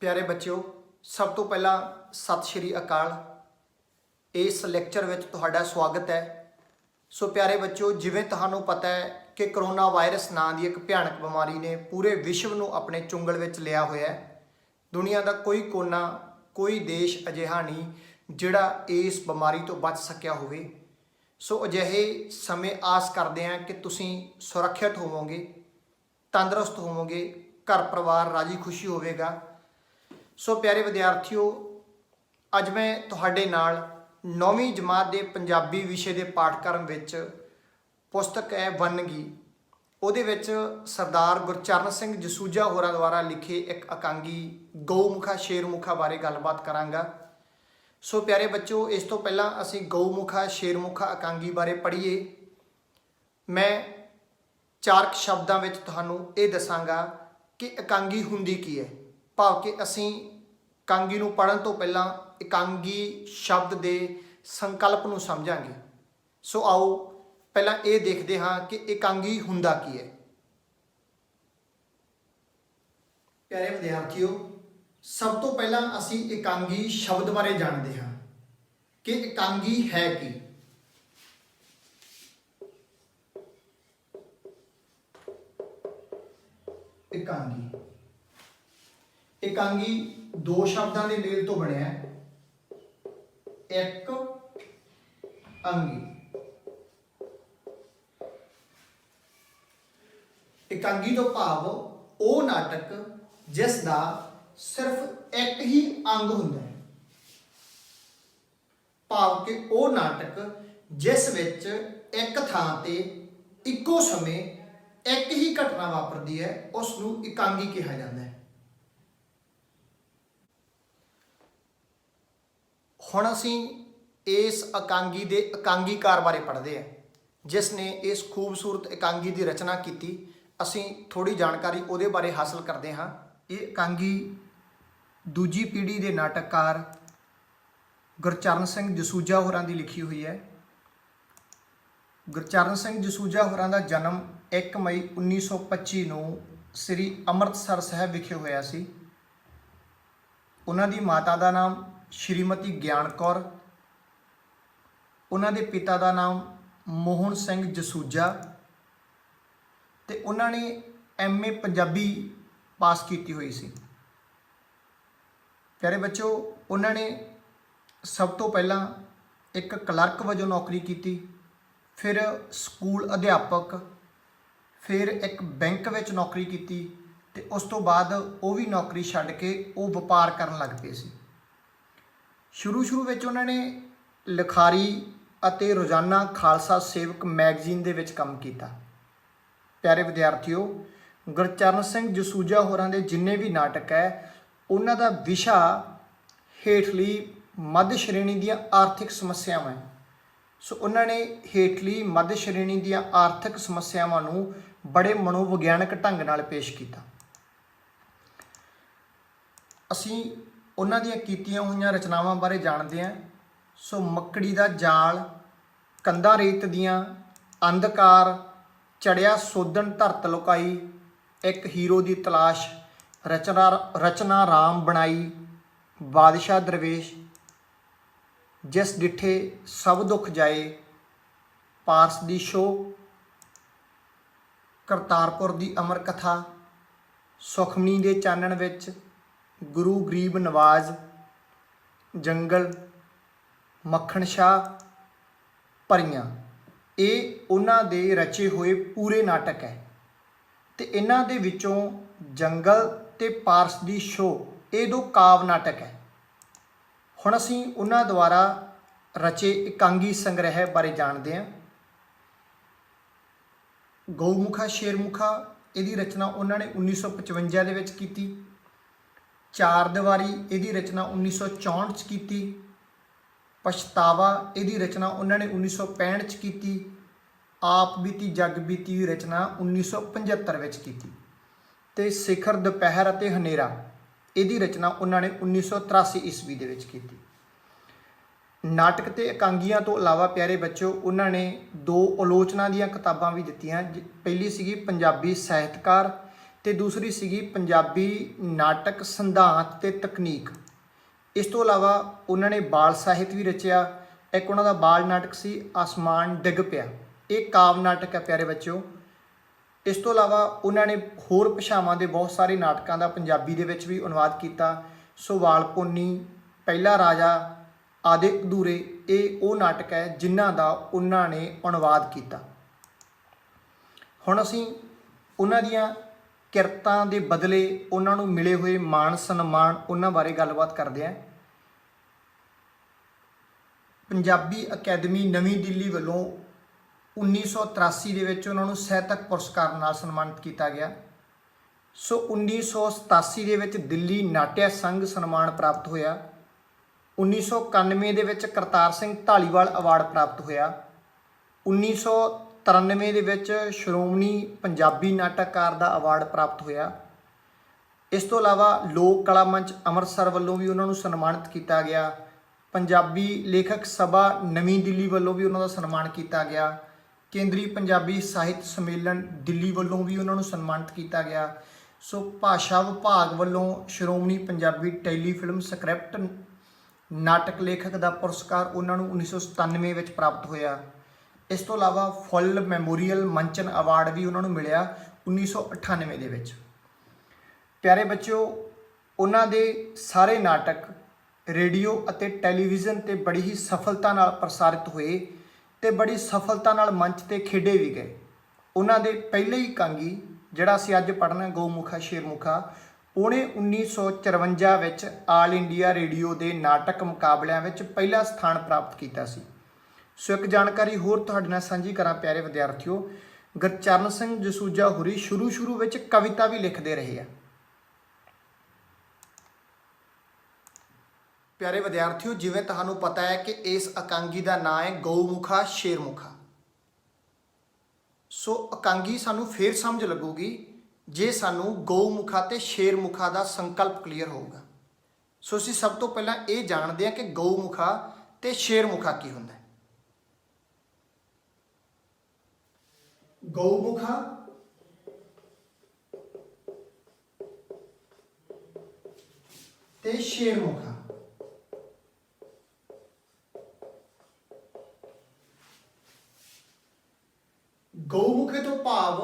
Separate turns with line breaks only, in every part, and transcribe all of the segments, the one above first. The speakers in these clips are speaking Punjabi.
प्यारे बच्चों, सब तो पहला सत श्री अकाल। इस लैक्चर में तुहाडा स्वागत है। सो प्यारे बच्चों, जिवें तुहानूं पता है कि करोना वायरस नां दी एक भयानक बीमारी ने पूरे विश्व नूं अपने चुंगल विच लिया होया है। दुनिया का कोई कोना, कोई देश अजिहा नहीं जिहड़ा इस बीमारी तो बच सकिया होवे। सो अजिहे समय आस करते हैं कि तुसीं सुरक्षित होवोगे, तंदुरुस्त होवोगे, घर परिवार राजी खुशी होवेगा। सो प्यारे विद्यार्थियों, अज मैं तुहाडे नाल 9वीं जमात के पंजाबी विषय के पाठक्रम विच पुस्तक है वनगी, उहदे विच सरदार गुरचरण सिंह जसूजा होरां द्वारा लिखे एक एकांगी गऊमुखा शेरमुखा बारे गलबात करांगा। सो प्यारे बच्चों, इस तो पहला असी गऊमुखा शेरमुखा एकांगी बारे पढ़ीए। मैं 4 शब्दों में तुहानूं ये दसांगा कि एकांगी हुंदी की है, भाव कि असी एकांगी नूं पढ़न तो पहला एकांगी शब्द के संकल्प नूं समझांगे। सो आओ पहला ये देखते हाँ कि एकांगी हुंदा की है। प्यारे विद्यार्थियों, सब तो पहला असी एकांगी शब्द बारे जानते हाँ कि एकांगी है की। एकांगी एकांगी 2 शब्दों के मेल तो बनया है, एक अंगी। एकांगी तो भाव वो नाटक जिसका सिर्फ एक ही अंग हुंदा है, भाव कि वो नाटक जिस विच एक थां ते इक्को समय एक ही घटना वापरती है, उसनूं एकांगी कहा जाता है। हुण असीं इस एकांगी दे एकांगीकार बारे पढ़ते हैं, जिसने इस खूबसूरत एकांगी की रचना की। असीं थोड़ी जानकारी उहदे बारे हासिल करते हाँ। ये एकांगी दूजी पीढ़ी के नाटककार गुरचरण सिंह जसूजा होरां दी लिखी हुई है। गुरचरण सिंह जसूजा होरां दा जन्म 1 मई 1925 नूं श्री अमृतसर साहिब विखे होया सी। उन्हां दी माता का नाम श्रीमती ज्ञान कौर, उन्हां दे पिता का नाम मोहन सिंह जसूजा, ते उन्होंने MA पंजाबी पास की हुई सी। प्यारे बच्चों, उन्होंने सब तो पहला एक क्लर्क वजों नौकरी की, फिर स्कूल अध्यापक, फिर एक बैंक विच नौकरी की, ते उस तो बाद वो भी नौकरी छड्ड के वो व्यापार करन लग पे सी। शुरू में उन्होंने लिखारी अते रोज़ाना खालसा सेवक मैगजीन दे विच काम किया। प्यारे विद्यार्थियों, गुरचरण सिंह जसूजा होरां दे जिन्ने भी नाटक है, उन्हां दा विशा हेठली मध्य श्रेणी दीआं आर्थिक समस्यावां है। सो उन्होंने हेठली मध्य श्रेणी दीआं आर्थिक समस्यावां नूं बड़े मनोविग्यानक ढंग नाल पेश किया। असीं उन्हां दीआं कीतियां होईयां रचनावां बारे जानते हैं। सो मकड़ी दा जाल, कंधा रेत दियां, अंधकार, चढ़िया सोधन धरत लुकाई, एक हीरो की तलाश, रचना राम बनाई, बादशाह दरवेश, जिस डिठे सब दुख जाए, पारस दी शो, करतारपुर की अमर कथा, सुखमनी के चानण विच, गुरु गरीब नवाज, जंगल, मक्खण शाह, परियां, ये उन्हां दे रचे हुए पूरे नाटक है। तो इन्हां दे विचों जंगल ते पारस दी शो ये 2 काव्य नाटक है। हुण असीं उन्हां द्वारा रचे एकांगी संग्रह बारे जानते हैं। गऊमुखा शेरमुखा इहदी रचना उन्होंने 1955 दे विच कीती। 4 दीवारी इहदी रचना 1964 की। पछतावा इहदी रचना उन्होंने 1965 की। आप बीती जग बीती की रचना 1975 की। ते शिखर दुपहर अते हनेरा इहदी रचना उन्होंने 1983 ईस्वी दे विच की। नाटक ते एकांगियां तो इलावा प्यारे बच्चों, उन्होंने 2 आलोचना दीयां किताबां भी दित्तियां। पहली सीगी पंजाबी साहित्यकार ਤੇ ਦੂਸਰੀ ਸੀਗੀ ਪੰਜਾਬੀ ਨਾਟਕ ਸਿਧਾਂਤ ਤੇ ਤਕਨੀਕ। ਇਸ ਤੋਂ ਇਲਾਵਾ ਉਹਨਾਂ ਨੇ ਬਾਲ ਸਾਹਿਤ ਵੀ ਰਚਿਆ। ਇੱਕ ਉਹਨਾਂ ਦਾ ਬਾਲ ਨਾਟਕ ਸੀ ਆਸਮਾਨ ਡਿੱਗ ਪਿਆ, ਇਹ ਕਾਵਿ ਨਾਟਕ ਹੈ ਪਿਆਰੇ ਬੱਚਿਓ। ਇਸ ਤੋਂ ਇਲਾਵਾ ਉਹਨਾਂ ਨੇ ਹੋਰ ਭਾਸ਼ਾਵਾਂ ਦੇ ਬਹੁਤ ਸਾਰੇ ਨਾਟਕਾਂ ਦਾ ਪੰਜਾਬੀ ਦੇ ਵਿੱਚ ਵੀ ਅਨੁਵਾਦ ਕੀਤਾ। ਸੋ ਵਾਲਪੁੰਨੀ, ਪਹਿਲਾ ਰਾਜਾ, ਆਦੇ ਅਧੂਰੇ, ਇਹ ਉਹ ਨਾਟਕ ਹੈ ਜਿਨ੍ਹਾਂ ਦਾ ਉਹਨਾਂ ਨੇ ਅਨੁਵਾਦ ਕੀਤਾ। ਹੁਣ ਅਸੀਂ ਉਹਨਾਂ ਦੀਆਂ ਕਿਰਤਾਂ ਦੇ ਬਦਲੇ ਉਹਨਾਂ ਨੂੰ ਮਿਲੇ ਹੋਏ ਮਾਣ ਸਨਮਾਨ ਉਹਨਾਂ ਬਾਰੇ ਗੱਲਬਾਤ ਕਰਦੇ ਹਾਂ। ਪੰਜਾਬੀ ਅਕੈਡਮੀ ਨਵੀਂ ਦਿੱਲੀ ਵੱਲੋਂ 1983 ਦੇ ਵਿੱਚ ਉਹਨਾਂ ਨੂੰ ਸਾਹਿਤਕ ਪੁਰਸਕਾਰ ਨਾਲ ਸਨਮਾਨਿਤ ਕੀਤਾ ਗਿਆ। ਸੋ 1987 ਦੇ ਵਿੱਚ ਦਿੱਲੀ ਨਾਟਯ ਸੰਘ ਸਨਮਾਨ ਪ੍ਰਾਪਤ ਹੋਇਆ। 1991 ਦੇ ਵਿੱਚ ਕਰਤਾਰ ਸਿੰਘ ਧਾਲੀਵਾਲ ਅਵਾਰਡ ਪ੍ਰਾਪਤ ਹੋਇਆ। 1993 ਦੇ ਵਿੱਚ ਸ਼੍ਰੋਮਣੀ ਪੰਜਾਬੀ ਨਾਟਕਕਾਰ ਦਾ ਅਵਾਰਡ ਪ੍ਰਾਪਤ ਹੋਇਆ। ਇਸ ਤੋਂ ਇਲਾਵਾ ਲੋਕ ਕਲਾ ਮੰਚ ਅੰਮ੍ਰਿਤਸਰ ਵੱਲੋਂ ਵੀ ਉਹਨਾਂ ਨੂੰ ਸਨਮਾਨਿਤ ਕੀਤਾ ਗਿਆ। ਪੰਜਾਬੀ ਲੇਖਕ ਸਭਾ ਨਵੀਂ ਦਿੱਲੀ ਵੱਲੋਂ ਵੀ ਉਹਨਾਂ ਦਾ ਸਨਮਾਨ ਕੀਤਾ ਗਿਆ। ਕੇਂਦਰੀ ਪੰਜਾਬੀ ਸਾਹਿਤ ਸੰਮੇਲਨ ਦਿੱਲੀ ਵੱਲੋਂ ਵੀ ਉਹਨਾਂ ਨੂੰ ਸਨਮਾਨਿਤ ਕੀਤਾ ਗਿਆ। ਸੋ ਭਾਸ਼ਾ ਵਿਭਾਗ ਵੱਲੋਂ ਸ਼੍ਰੋਮਣੀ ਪੰਜਾਬੀ ਟੈਲੀਫਿਲਮ ਸਕ੍ਰਿਪਟ ਨਾਟਕ ਲੇਖਕ ਦਾ ਪੁਰਸਕਾਰ ਉਹਨਾਂ ਨੂੰ 1997 ਵਿੱਚ ਪ੍ਰਾਪਤ ਹੋਇਆ। ਇਸ ਤੋਂ ਇਲਾਵਾ ਫੁੱਲ ਮੈਮੋਰੀਅਲ ਮੰਚਨ ਅਵਾਰਡ ਵੀ ਉਹਨਾਂ ਨੂੰ ਮਿਲਿਆ 1998 ਦੇ ਵਿੱਚ। ਪਿਆਰੇ ਬੱਚਿਓ, ਉਹਨਾਂ ਦੇ ਸਾਰੇ ਨਾਟਕ ਰੇਡੀਓ ਅਤੇ ਟੈਲੀਵਿਜ਼ਨ 'ਤੇ ਬੜੀ ਹੀ ਸਫਲਤਾ ਨਾਲ ਪ੍ਰਸਾਰਿਤ ਹੋਏ ਤੇ ਬੜੀ ਸਫਲਤਾ ਨਾਲ ਮੰਚ 'ਤੇ ਖੇਡੇ ਵੀ ਗਏ। ਉਹਨਾਂ ਦੇ ਪਹਿਲੇ ਹੀ ਕਾਂਗੀ ਜਿਹੜਾ ਅਸੀਂ ਅੱਜ ਪੜ੍ਹਨਾ ਗਊਮੁਖਾ ਸ਼ੇਰਮੁਖਾ, ਉਹਨੇ 1954 ਵਿੱਚ ਆਲ ਇੰਡੀਆ ਰੇਡੀਓ ਦੇ ਨਾਟਕ ਮੁਕਾਬਲਿਆਂ ਵਿੱਚ ਪਹਿਲਾ ਸਥਾਨ ਪ੍ਰਾਪਤ ਕੀਤਾ ਸੀ। ਸੋ ਇੱਕ ਜਾਣਕਾਰੀ ਹੋਰ ਤੁਹਾਡੇ ਨਾਲ ਸਾਂਝੀ ਕਰਾਂ ਪਿਆਰੇ ਵਿਦਿਆਰਥੀਓ, ਗੁਰਚਰਨ ਸਿੰਘ ਜਸੂਜਾ ਹੋਰੀ ਸ਼ੁਰੂ ਵਿੱਚ ਕਵਿਤਾ ਵੀ ਲਿਖਦੇ ਰਹੇ ਆ। ਪਿਆਰੇ ਵਿਦਿਆਰਥੀਓ, ਜਿਵੇਂ ਤੁਹਾਨੂੰ ਪਤਾ ਹੈ ਕਿ ਇਸ ਇਕਾਂਗੀ ਦਾ ਨਾਂ ਹੈ ਗਊਮੁਖਾ ਸ਼ੇਰਮੁਖਾ। ਸੋ ਇਕਾਂਗੀ ਸਾਨੂੰ ਫੇਰ ਸਮਝ ਲੱਗੂਗੀ ਜੇ ਸਾਨੂੰ ਗਊਮੁਖਾ ਤੇ ਸ਼ੇਰਮੁਖਾ ਦਾ ਸੰਕਲਪ ਕਲੀਅਰ ਹੋਊਗਾ। ਸੋ ਅਸੀਂ ਸਭ ਤੋਂ ਪਹਿਲਾਂ ਇਹ ਜਾਣਦੇ ਹਾਂ ਕਿ ਗਊਮੁਖਾ ਤੇ ਸ਼ੇਰਮੁਖਾ ਕੀ ਹੁੰਦਾ ਹੈ। ਗਊਮੁਖਾ ਤੇ ਸ਼ੇਰਮੁਖਾ। ਗਊਮੁਖੇ ਤੋਂ ਭਾਵ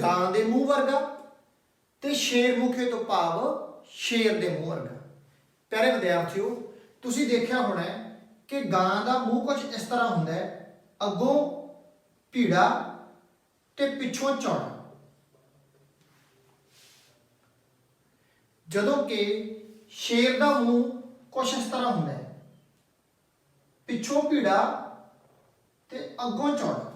ਗਾਂ ਦੇ ਮੂੰਹ ਵਰਗਾ ਤੇ ਸ਼ੇਰਮੁਖੇ ਤੋਂ ਭਾਵ ਸ਼ੇਰ ਦੇ ਮੂੰਹ ਵਰਗਾ। ਪਿਆਰੇ ਵਿਦਿਆਰਥੀਓ, ਤੁਸੀਂ ਦੇਖਿਆ ਹੋਣਾ ਕਿ ਗਾਂ ਦਾ ਮੂੰਹ ਕੁਝ ਇਸ ਤਰ੍ਹਾਂ ਹੁੰਦਾ ਹੈ, ਅੱਗੋਂ ਭੀੜਾ ਤੇ ਪਿੱਛੋਂ ਚੌੜਾ, ਜਦੋਂ ਕਿ ਸ਼ੇਰ ਦਾ ਮੂੰਹ ਕੁਝ ਇਸ ਤਰ੍ਹਾਂ ਹੁੰਦਾ ਹੈ, ਪਿੱਛੋਂ ਭੀੜਾ ਤੇ ਅੱਗੋਂ ਚੌੜਾ।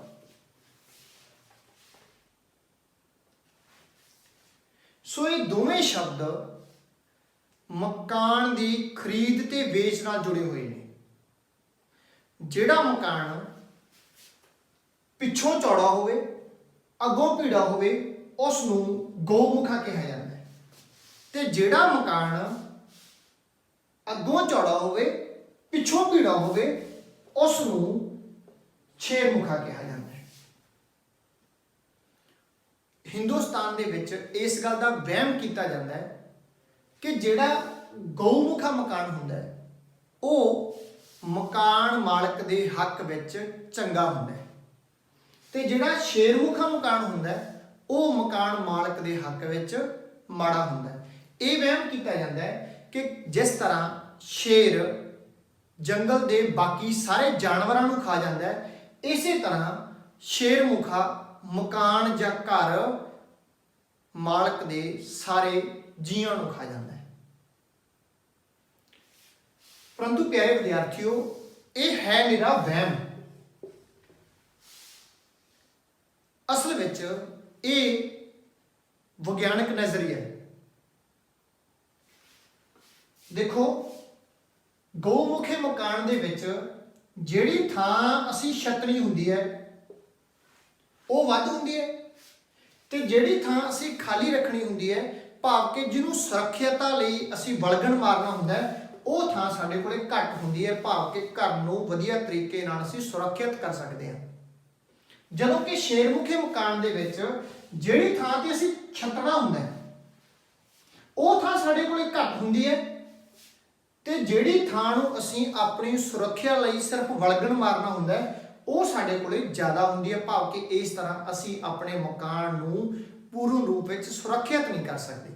ਸੋ ਇਹ ਦੋਵੇਂ ਸ਼ਬਦ ਮਕਾਨ ਦੀ ਖਰੀਦ ਤੇ ਵੇਚ ਨਾਲ ਜੁੜੇ ਹੋਏ ਨੇ। ਜਿਹੜਾ ਮਕਾਨ ਪਿੱਛੋਂ ਚੌੜਾ ਹੋਵੇ, ਅੱਗੋਂ ਭੀੜਾ ਹੋਵੇ, ਉਸ ਨੂੰ ਗਊਮੁਖਾ ਕਿਹਾ ਜਾਂਦਾ ਹੈ। ਤੇ ਜਿਹੜਾ ਮਕਾਨ ਅੱਗੋਂ ਚੌੜਾ ਹੋਵੇ, ਪਿੱਛੋਂ ਭੀੜਾ ਹੋਵੇ, ਉਸ ਨੂੰ ਸ਼ੇਰਮੁਖਾ ਕਿਹਾ ਜਾਂਦਾ ਹੈ। ਹਿੰਦੁਸਤਾਨ ਦੇ ਵਿੱਚ ਇਸ ਗੱਲ ਦਾ ਵਹਿਮ ਕੀਤਾ ਜਾਂਦਾ ਹੈ ਕਿ ਜਿਹੜਾ ਗਊਮੁਖਾ ਮਕਾਨ ਹੁੰਦਾ ਹੈ ਉਹ ਮਕਾਨ ਮਾਲਕ ਦੇ ਹੱਕ ਵਿੱਚ ਚੰਗਾ ਹੁੰਦਾ ਹੈ, ਤੇ ਜਿਹੜਾ ਸ਼ੇਰਮੁਖਾ ਮਕਾਨ ਹੁੰਦਾ ਹੈ ਉਹ ਮਕਾਨ ਮਾਲਕ ਦੇ ਹੱਕ ਵਿੱਚ ਮਾੜਾ ਹੁੰਦਾ ਹੈ। ਇਹ ਵਹਿਮ ਕੀਤਾ ਜਾਂਦਾ ਹੈ ਕਿ ਜਿਸ ਤਰ੍ਹਾਂ ਸ਼ੇਰ ਜੰਗਲ ਦੇ ਬਾਕੀ ਸਾਰੇ ਜਾਨਵਰਾਂ ਨੂੰ ਖਾ ਜਾਂਦਾ ਹੈ, ਇਸੇ ਤਰ੍ਹਾਂ ਸ਼ੇਰਮੁਖਾ ਮਕਾਨ ਜਾਂ ਘਰ ਮਾਲਕ ਦੇ ਸਾਰੇ ਜੀਆਂ ਨੂੰ ਖਾ ਜਾਂਦਾ ਹੈ। ਪਰੰਤੂ ਪਿਆਰੇ ਵਿਦਿਆਰਥੀਓ, ਇਹ ਹੈ ਨਿਰਾ ਵਹਿਮ। ਅਸਲ ਵਿੱਚ ਇਹ ਵਿਗਿਆਨਕ ਨਜ਼ਰੀਆ ਹੈ। ਦੇਖੋ, ਗਊਮੁਖੇ ਮਕਾਨ ਦੇ ਵਿੱਚ ਜਿਹੜੀ ਥਾਂ ਅਸੀਂ ਛੱਤਣੀ ਹੁੰਦੀ ਹੈ ਉਹ ਵੱਧ ਹੁੰਦੀ ਹੈ, ਤੇ ਜਿਹੜੀ ਥਾਂ ਅਸੀਂ ਖਾਲੀ ਰੱਖਣੀ ਹੁੰਦੀ ਹੈ, ਭਾਵ ਕਿ ਜਿਹਨੂੰ ਸੁਰੱਖਿਅਤਾ ਲਈ ਅਸੀਂ ਵਲਗਣ ਮਾਰਨਾ ਹੁੰਦਾ ਹੈ, ਉਹ ਥਾਂ ਸਾਡੇ ਕੋਲੇ ਘੱਟ ਹੁੰਦੀ ਹੈ, ਭਾਵ ਕਿ ਘਰ ਨੂੰ ਵਧੀਆ ਤਰੀਕੇ ਨਾਲ ਅਸੀਂ ਸੁਰੱਖਿਅਤ ਕਰ ਸਕਦੇ ਹਾਂ। ਜਦੋਂ ਕਿ ਸ਼ੇਰਮੁਖੇ ਮਕਾਨ ਦੇ ਵਿੱਚ ਜਿਹੜੀ ਥਾਂ ਤੇ ਅਸੀਂ ਛੱਤਣਾ ਹੁੰਦਾ ਹੈ ਉਹ ਥਾਂ ਸਾਡੇ ਕੋਲੇ ਘੱਟ ਹੁੰਦੀ ਹੈ, ਤੇ ਜਿਹੜੀ ਥਾਂ ਨੂੰ ਅਸੀਂ ਆਪਣੀ ਸੁਰੱਖਿਆ ਲਈ ਸਿਰਫ ਵਲਗਣ ਮਾਰਨਾ ਹੁੰਦਾ ਹੈ ਉਹ ਸਾਡੇ ਕੋਲੇ ਜ਼ਿਆਦਾ ਹੁੰਦੀ ਹੈ। ਭਾਵ ਕਿ ਇਸ ਤਰ੍ਹਾਂ ਅਸੀਂ ਆਪਣੇ ਮਕਾਨ ਨੂੰ ਪੂਰਨ ਰੂਪ ਵਿੱਚ ਸੁਰੱਖਿਅਤ ਨਹੀਂ ਕਰ ਸਕਦੇ।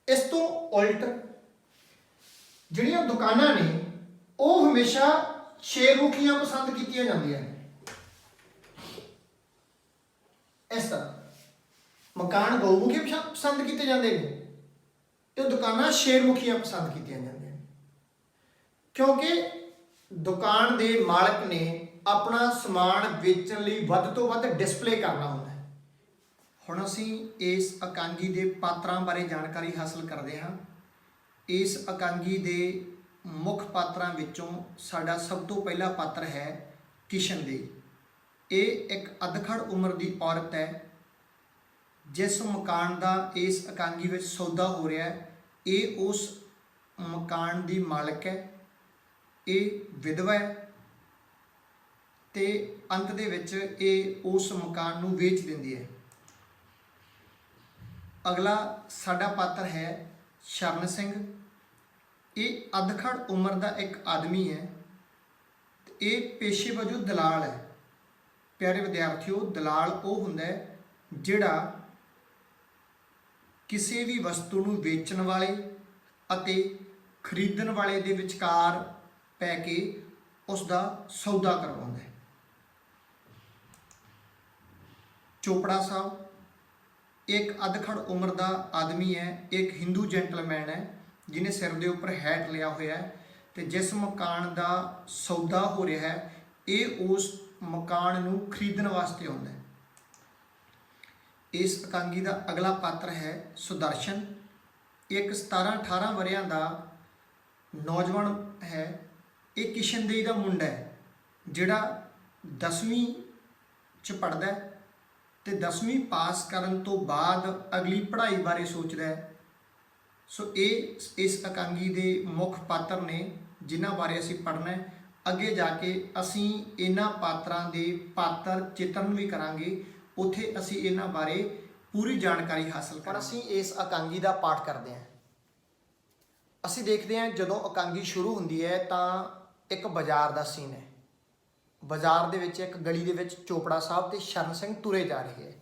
ਇਸ ਤੋਂ ਉਲਟ ਜਿਹੜੀਆਂ ਦੁਕਾਨਾਂ ਨੇ ਉਹ ਹਮੇਸ਼ਾ ਸ਼ੇਰਮੁਖੀਆਂ ਪਸੰਦ ਕੀਤੀਆਂ ਜਾਂਦੀਆਂ ਨੇ। ਇਸ ਤਰ੍ਹਾਂ ਮਕਾਨ ਗਊਮੁਖੀ ਪਸੰਦ ਕੀਤੇ ਜਾਂਦੇ ਨੇ ਤੇ ਦੁਕਾਨਾਂ ਸ਼ੇਰਮੁਖੀਆਂ ਪਸੰਦ ਕੀਤੀਆਂ ਜਾਂਦੀਆਂ ਨੇ, ਕਿਉਂਕਿ ਦੁਕਾਨ ਦੇ ਮਾਲਕ ਨੇ ਆਪਣਾ ਸਮਾਨ ਵੇਚਣ ਲਈ ਵੱਧ ਤੋਂ ਵੱਧ ਡਿਸਪਲੇ ਕਰਨਾ ਹੁੰਦਾ ਹੈ। ਹੁਣ ਅਸੀਂ ਇਸ ਇਕਾਂਗੀ ਦੇ ਪਾਤਰਾਂ ਬਾਰੇ ਜਾਣਕਾਰੀ ਹਾਸਲ ਕਰਦੇ ਹਾਂ। ਇਸ ਇਕਾਂਗੀ ਦੇ ਮੁੱਖ ਪਾਤਰਾਂ ਵਿੱਚੋਂ ਸਾਡਾ ਸਭ ਤੋਂ ਪਹਿਲਾ ਪਾਤਰ ਹੈ ਕਿਸ਼ਨਦੇਈ। ਇਹ ਇੱਕ ਅਧਖੜ ਉਮਰ ਦੀ ਔਰਤ ਹੈ। ਜਿਸ ਮਕਾਨ ਦਾ ਇਸ ਇਕਾਂਗੀ ਵਿੱਚ ਸੌਦਾ ਹੋ ਰਿਹਾ ਹੈ ਇਹ ਉਸ ਮਕਾਨ ਦੀ ਮਾਲਕ ਹੈ। ਇਹ ਵਿਧਵਾ ਹੈ ਤੇ ਅੰਤ ਦੇ ਵਿੱਚ ਇਹ ਉਸ ਮਕਾਨ ਨੂੰ ਵੇਚ ਦਿੰਦੀ ਹੈ। ਅਗਲਾ ਸਾਡਾ ਪਾਤਰ ਹੈ ਸ਼ਰਨ ਸਿੰਘ। ਇਹ ਅਧਖੜ ਉਮਰ ਦਾ ਇੱਕ ਆਦਮੀ ਹੈ। ਇਹ ਪੇਸ਼ੇ ਵਜੋਂ ਦਲਾਲ ਹੈ। ਪਿਆਰੇ ਵਿਦਿਆਰਥੀਓ, ਦਲਾਲ ਉਹ ਹੁੰਦਾ ਹੈ ਜਿਹੜਾ ਕਿਸੇ ਵੀ ਵਸਤੂ ਨੂੰ ਵੇਚਣ ਵਾਲੇ ਅਤੇ ਖਰੀਦਣ ਵਾਲੇ ਦੇ ਵਿਚਕਾਰ ਪੈ ਕੇ ਉਸ ਦਾ ਸੌਦਾ ਕਰਵਾਉਂਦਾ ਹੈ। ਚੋਪੜਾ ਸਾਹਿਬ ਇੱਕ ਅਧਖੜ ਉਮਰ ਦਾ ਆਦਮੀ ਹੈ। ਇੱਕ ਹਿੰਦੂ ਜੈਂਟਲਮੈਨ ਹੈ ਜਿਹਨੇ ਸਿਰ ਦੇ ਉੱਪਰ ਹੈਟ ਲਿਆ ਹੋਇਆ ਹੈ ਤੇ ਜਿਸ ਮਕਾਨ ਦਾ ਸੌਦਾ ਹੋ ਰਿਹਾ ਹੈ ਇਹ ਉਸ ਮਕਾਨ ਨੂੰ ਖਰੀਦਣ ਵਾਸਤੇ ਆਉਂਦਾ ਹੈ। ਇਸ ਇਕਾਂਗੀ ਦਾ ਅਗਲਾ ਪਾਤਰ ਹੈ ਸੁਦਰਸ਼ਨ। ਇੱਕ 17-18 ਵਰ੍ਹਿਆਂ ਦਾ ਨੌਜਵਾਨ ਹੈ। ਇਹ ਕਿਸ਼ਨਦੇਈ ਦਾ ਮੁੰਡਾ ਹੈ ਜਿਹੜਾ 10ਵੀਂ 'ਚ ਪੜ੍ਹਦਾ ਹੈ ਤੇ 10ਵੀਂ ਪਾਸ ਕਰਨ ਤੋਂ ਬਾਅਦ ਅਗਲੀ ਪੜ੍ਹਾਈ ਬਾਰੇ ਸੋਚਦਾ ਹੈ। ਸੋ ਇਹ ਇਸ ਇਕਾਂਗੀ ਦੇ ਮੁੱਖ ਪਾਤਰ ਨੇ ਜਿਨ੍ਹਾਂ ਬਾਰੇ ਅਸੀਂ ਪੜ੍ਹਨਾ ਹੈ। ਅੱਗੇ ਜਾ ਕੇ ਅਸੀਂ ਇਹਨਾਂ ਪਾਤਰਾਂ ਦੇ ਪਾਤਰ ਚਿਤਰਨ ਵੀ ਕਰਾਂਗੇ, ਉੱਥੇ ਅਸੀਂ ਇਹਨਾਂ ਬਾਰੇ ਪੂਰੀ ਜਾਣਕਾਰੀ ਹਾਸਲ ਕਰਾਂਗੇ। ਅਸੀਂ ਇਸ ਇਕਾਂਗੀ ਦਾ ਪਾਠ ਕਰਦੇ ਹਾਂ। ਅਸੀਂ ਦੇਖਦੇ ਹਾਂ ਜਦੋਂ ਇਕਾਂਗੀ ਸ਼ੁਰੂ ਹੁੰਦੀ ਹੈ ਤਾਂ ਇੱਕ ਬਾਜ਼ਾਰ ਦਾ ਸੀਨ ਹੈ। ਬਾਜ਼ਾਰ ਦੇ ਵਿੱਚ ਇੱਕ ਗਲੀ ਦੇ ਵਿੱਚ ਚੋਪੜਾ ਸਾਹਿਬ ਤੇ ਸ਼ਰਨ ਸਿੰਘ ਤੁਰੇ ਜਾ ਰਹੇ ਹੈ।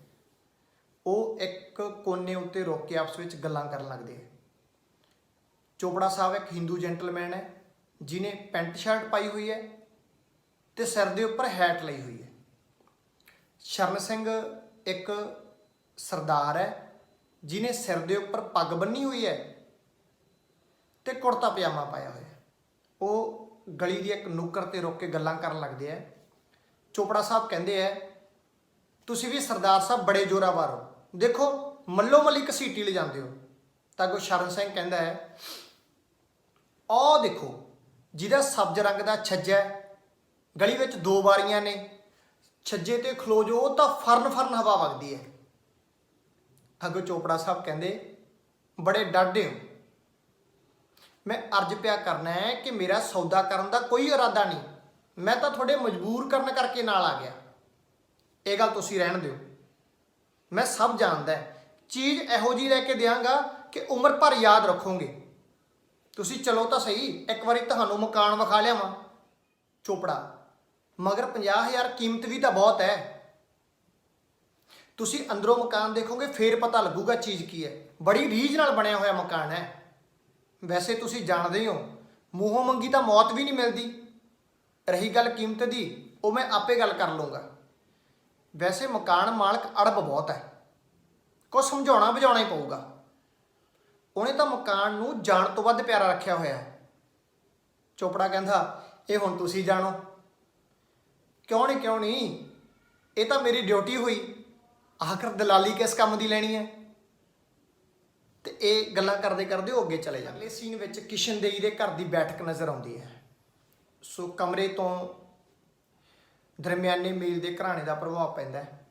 ਉਹ ਇੱਕ ਕੋਨੇ ਉੱਤੇ ਰੁਕ ਕੇ ਆਪਸ ਵਿੱਚ ਗੱਲਾਂ ਕਰਨ ਲੱਗਦੇ ਹੈ। ਚੋਪੜਾ ਸਾਹਿਬ ਇੱਕ ਹਿੰਦੂ ਜੈਂਟਲਮੈਨ ਹੈ ਜਿਹਨੇ ਪੈਂਟ ਸ਼ਰਟ ਪਾਈ ਹੋਈ ਹੈ ਤੇ ਸਿਰ ਦੇ ਉੱਪਰ ਹੈਟ ਲਈ ਹੋਈ ਹੈ। ਸ਼ਰਨ ਸਿੰਘ ਇੱਕ ਸਰਦਾਰ ਹੈ ਜਿਹਨੇ ਸਿਰ ਦੇ ਉੱਪਰ ਪੱਗ ਬੰਨੀ ਹੋਈ ਹੈ ਤੇ ਕੁੜਤਾ ਪਜਾਮਾ ਪਾਇਆ ਹੋਇਆ ਹੈ। ਉਹ ਗਲੀ ਦੀ ਇੱਕ ਨੁੱਕਰ ਤੇ ਰੁਕ ਕੇ ਗੱਲਾਂ ਕਰਨ ਲੱਗਦੇ ਆ। ਚੋਪੜਾ ਸਾਹਿਬ ਕਹਿੰਦੇ ਆ, ਤੁਸੀਂ ਵੀ ਸਰਦਾਰ ਸਾਹਿਬ ਬੜੇ ਜ਼ੋਰਾਵਰ ਹੋ, ਦੇਖੋ ਮੱਲੋ ਮੱਲੀ ਘਸੀਟੀ ਲੈ ਜਾਂਦੇ ਹੋ। ਤਾਂ ਅੱਗੋਂ ਸ਼ਰਨ ਸਿੰਘ ਕਹਿੰਦਾ ਹੈ, ਆਹ ਦੇਖੋ ਜਿਹਦਾ ਸਬਜ਼ ਰੰਗ ਦਾ ਛੱਜਾ ਹੈ, ਗਲੀ ਵਿੱਚ 2 ਬਾਰੀਆਂ ਨੇ, ਛੱਜੇ ਤੇ ਖਲੋ ਜੋ ਉਹ ਤਾਂ ਫਰਨ ਫਰਨ ਹਵਾ ਵਗਦੀ ਹੈ। ਅੱਗੋਂ ਚੋਪੜਾ ਸਾਹਿਬ ਕਹਿੰਦੇ, ਬੜੇ ਡਾਢੇ ਹੋ, ਮੈਂ ਅਰਜ਼ ਪਿਆ ਕਰਨਾ ਹੈ ਕਿ ਮੇਰਾ ਸੌਦਾ ਕਰਨ ਦਾ ਕੋਈ ਇਰਾਦਾ ਨਹੀਂ, ਮੈਂ ਤਾਂ ਤੁਹਾਡੇ ਮਜਬੂਰ ਕਰਨ ਕਰਕੇ ਨਾਲ ਆ ਗਿਆ। ਇਹ ਗੱਲ ਤੁਸੀਂ ਰਹਿਣ ਦਿਓ, ਮੈਂ ਸਭ ਜਾਣਦਾ, ਚੀਜ਼ ਇਹੋ ਜਿਹੀ ਲੈ ਕੇ ਦਿਆਂਗਾ ਕਿ ਉਮਰ ਭਰ ਯਾਦ ਰੱਖੋਗੇ। ਤੁਸੀਂ ਚਲੋ ਤਾਂ ਸਹੀ, ਇੱਕ ਵਾਰੀ ਤੁਹਾਨੂੰ ਮਕਾਨ ਵਿਖਾ ਲਿਆਵਾਂ। ਚੋਪੜਾ, ਮਗਰ 50,000 ਕੀਮਤ ਵੀ ਤਾਂ ਬਹੁਤ ਹੈ। ਤੁਸੀਂ ਅੰਦਰੋਂ ਮਕਾਨ ਦੇਖੋਗੇ ਫੇਰ ਪਤਾ ਲੱਗੂਗਾ ਚੀਜ਼ ਕੀ ਹੈ। ਬੜੀ ਰੀਝ ਨਾਲ ਬਣਿਆ ਹੋਇਆ ਮਕਾਨ ਹੈ। ਵੈਸੇ ਤੁਸੀਂ ਜਾਣਦੇ ਹੋ ਮੂੰਹੋਂ ਮੰਗੀ ਤਾਂ ਮੌਤ ਵੀ ਨਹੀਂ ਮਿਲਦੀ। ਰਹੀ ਗੱਲ ਕੀਮਤ ਦੀ, ਉਹ ਮੈਂ ਆਪੇ ਗੱਲ ਕਰ ਲੂੰਗਾ। ਵੈਸੇ ਮਕਾਨ ਮਾਲਕ ਅੜਬ ਬਹੁਤ ਹੈ, ਕੁਛ ਸਮਝਾਉਣਾ ਬੁਝਾਉਣਾ ਹੀ ਪਊਗਾ। ਉਹਨੇ ਤਾਂ ਮਕਾਨ ਨੂੰ ਜਾਣ ਤੋਂ ਵੱਧ ਪਿਆਰਾ ਰੱਖਿਆ ਹੋਇਆ ਹੈ। ਚੋਪੜਾ ਕਹਿੰਦਾ, ਇਹ ਹੁਣ ਤੁਸੀਂ ਜਾਣੋ। ਕਿਉਂ ਨਹੀਂ, ਇਹ ਤਾਂ ਮੇਰੀ ਡਿਊਟੀ ਹੋਈ, ਆਖਰ ਦਲਾਲੀ ਕਿਸ ਕੰਮ ਦੀ ਲੈਣੀ ਹੈ। ਤੇ ਇਹ ਗੱਲਾਂ ਕਰਦੇ ਕਰਦੇ ਉਹ ਅੱਗੇ ਚਲੇ ਜਾਂਦੇ। ਅਗਲੇ ਸੀਨ ਵਿੱਚ ਕਿਸ਼ਨਦੇਈ ਦੇ ਘਰ ਦੀ ਬੈਠਕ ਨਜ਼ਰ ਆਉਂਦੀ ਹੈ। ਸੋ ਕਮਰੇ ਤੋਂ ਦਰਮਿਆਨੇ ਮੇਲ ਦੇ ਘਰਾਣੇ ਦਾ ਪ੍ਰਭਾਵ ਪੈਂਦਾ ਹੈ।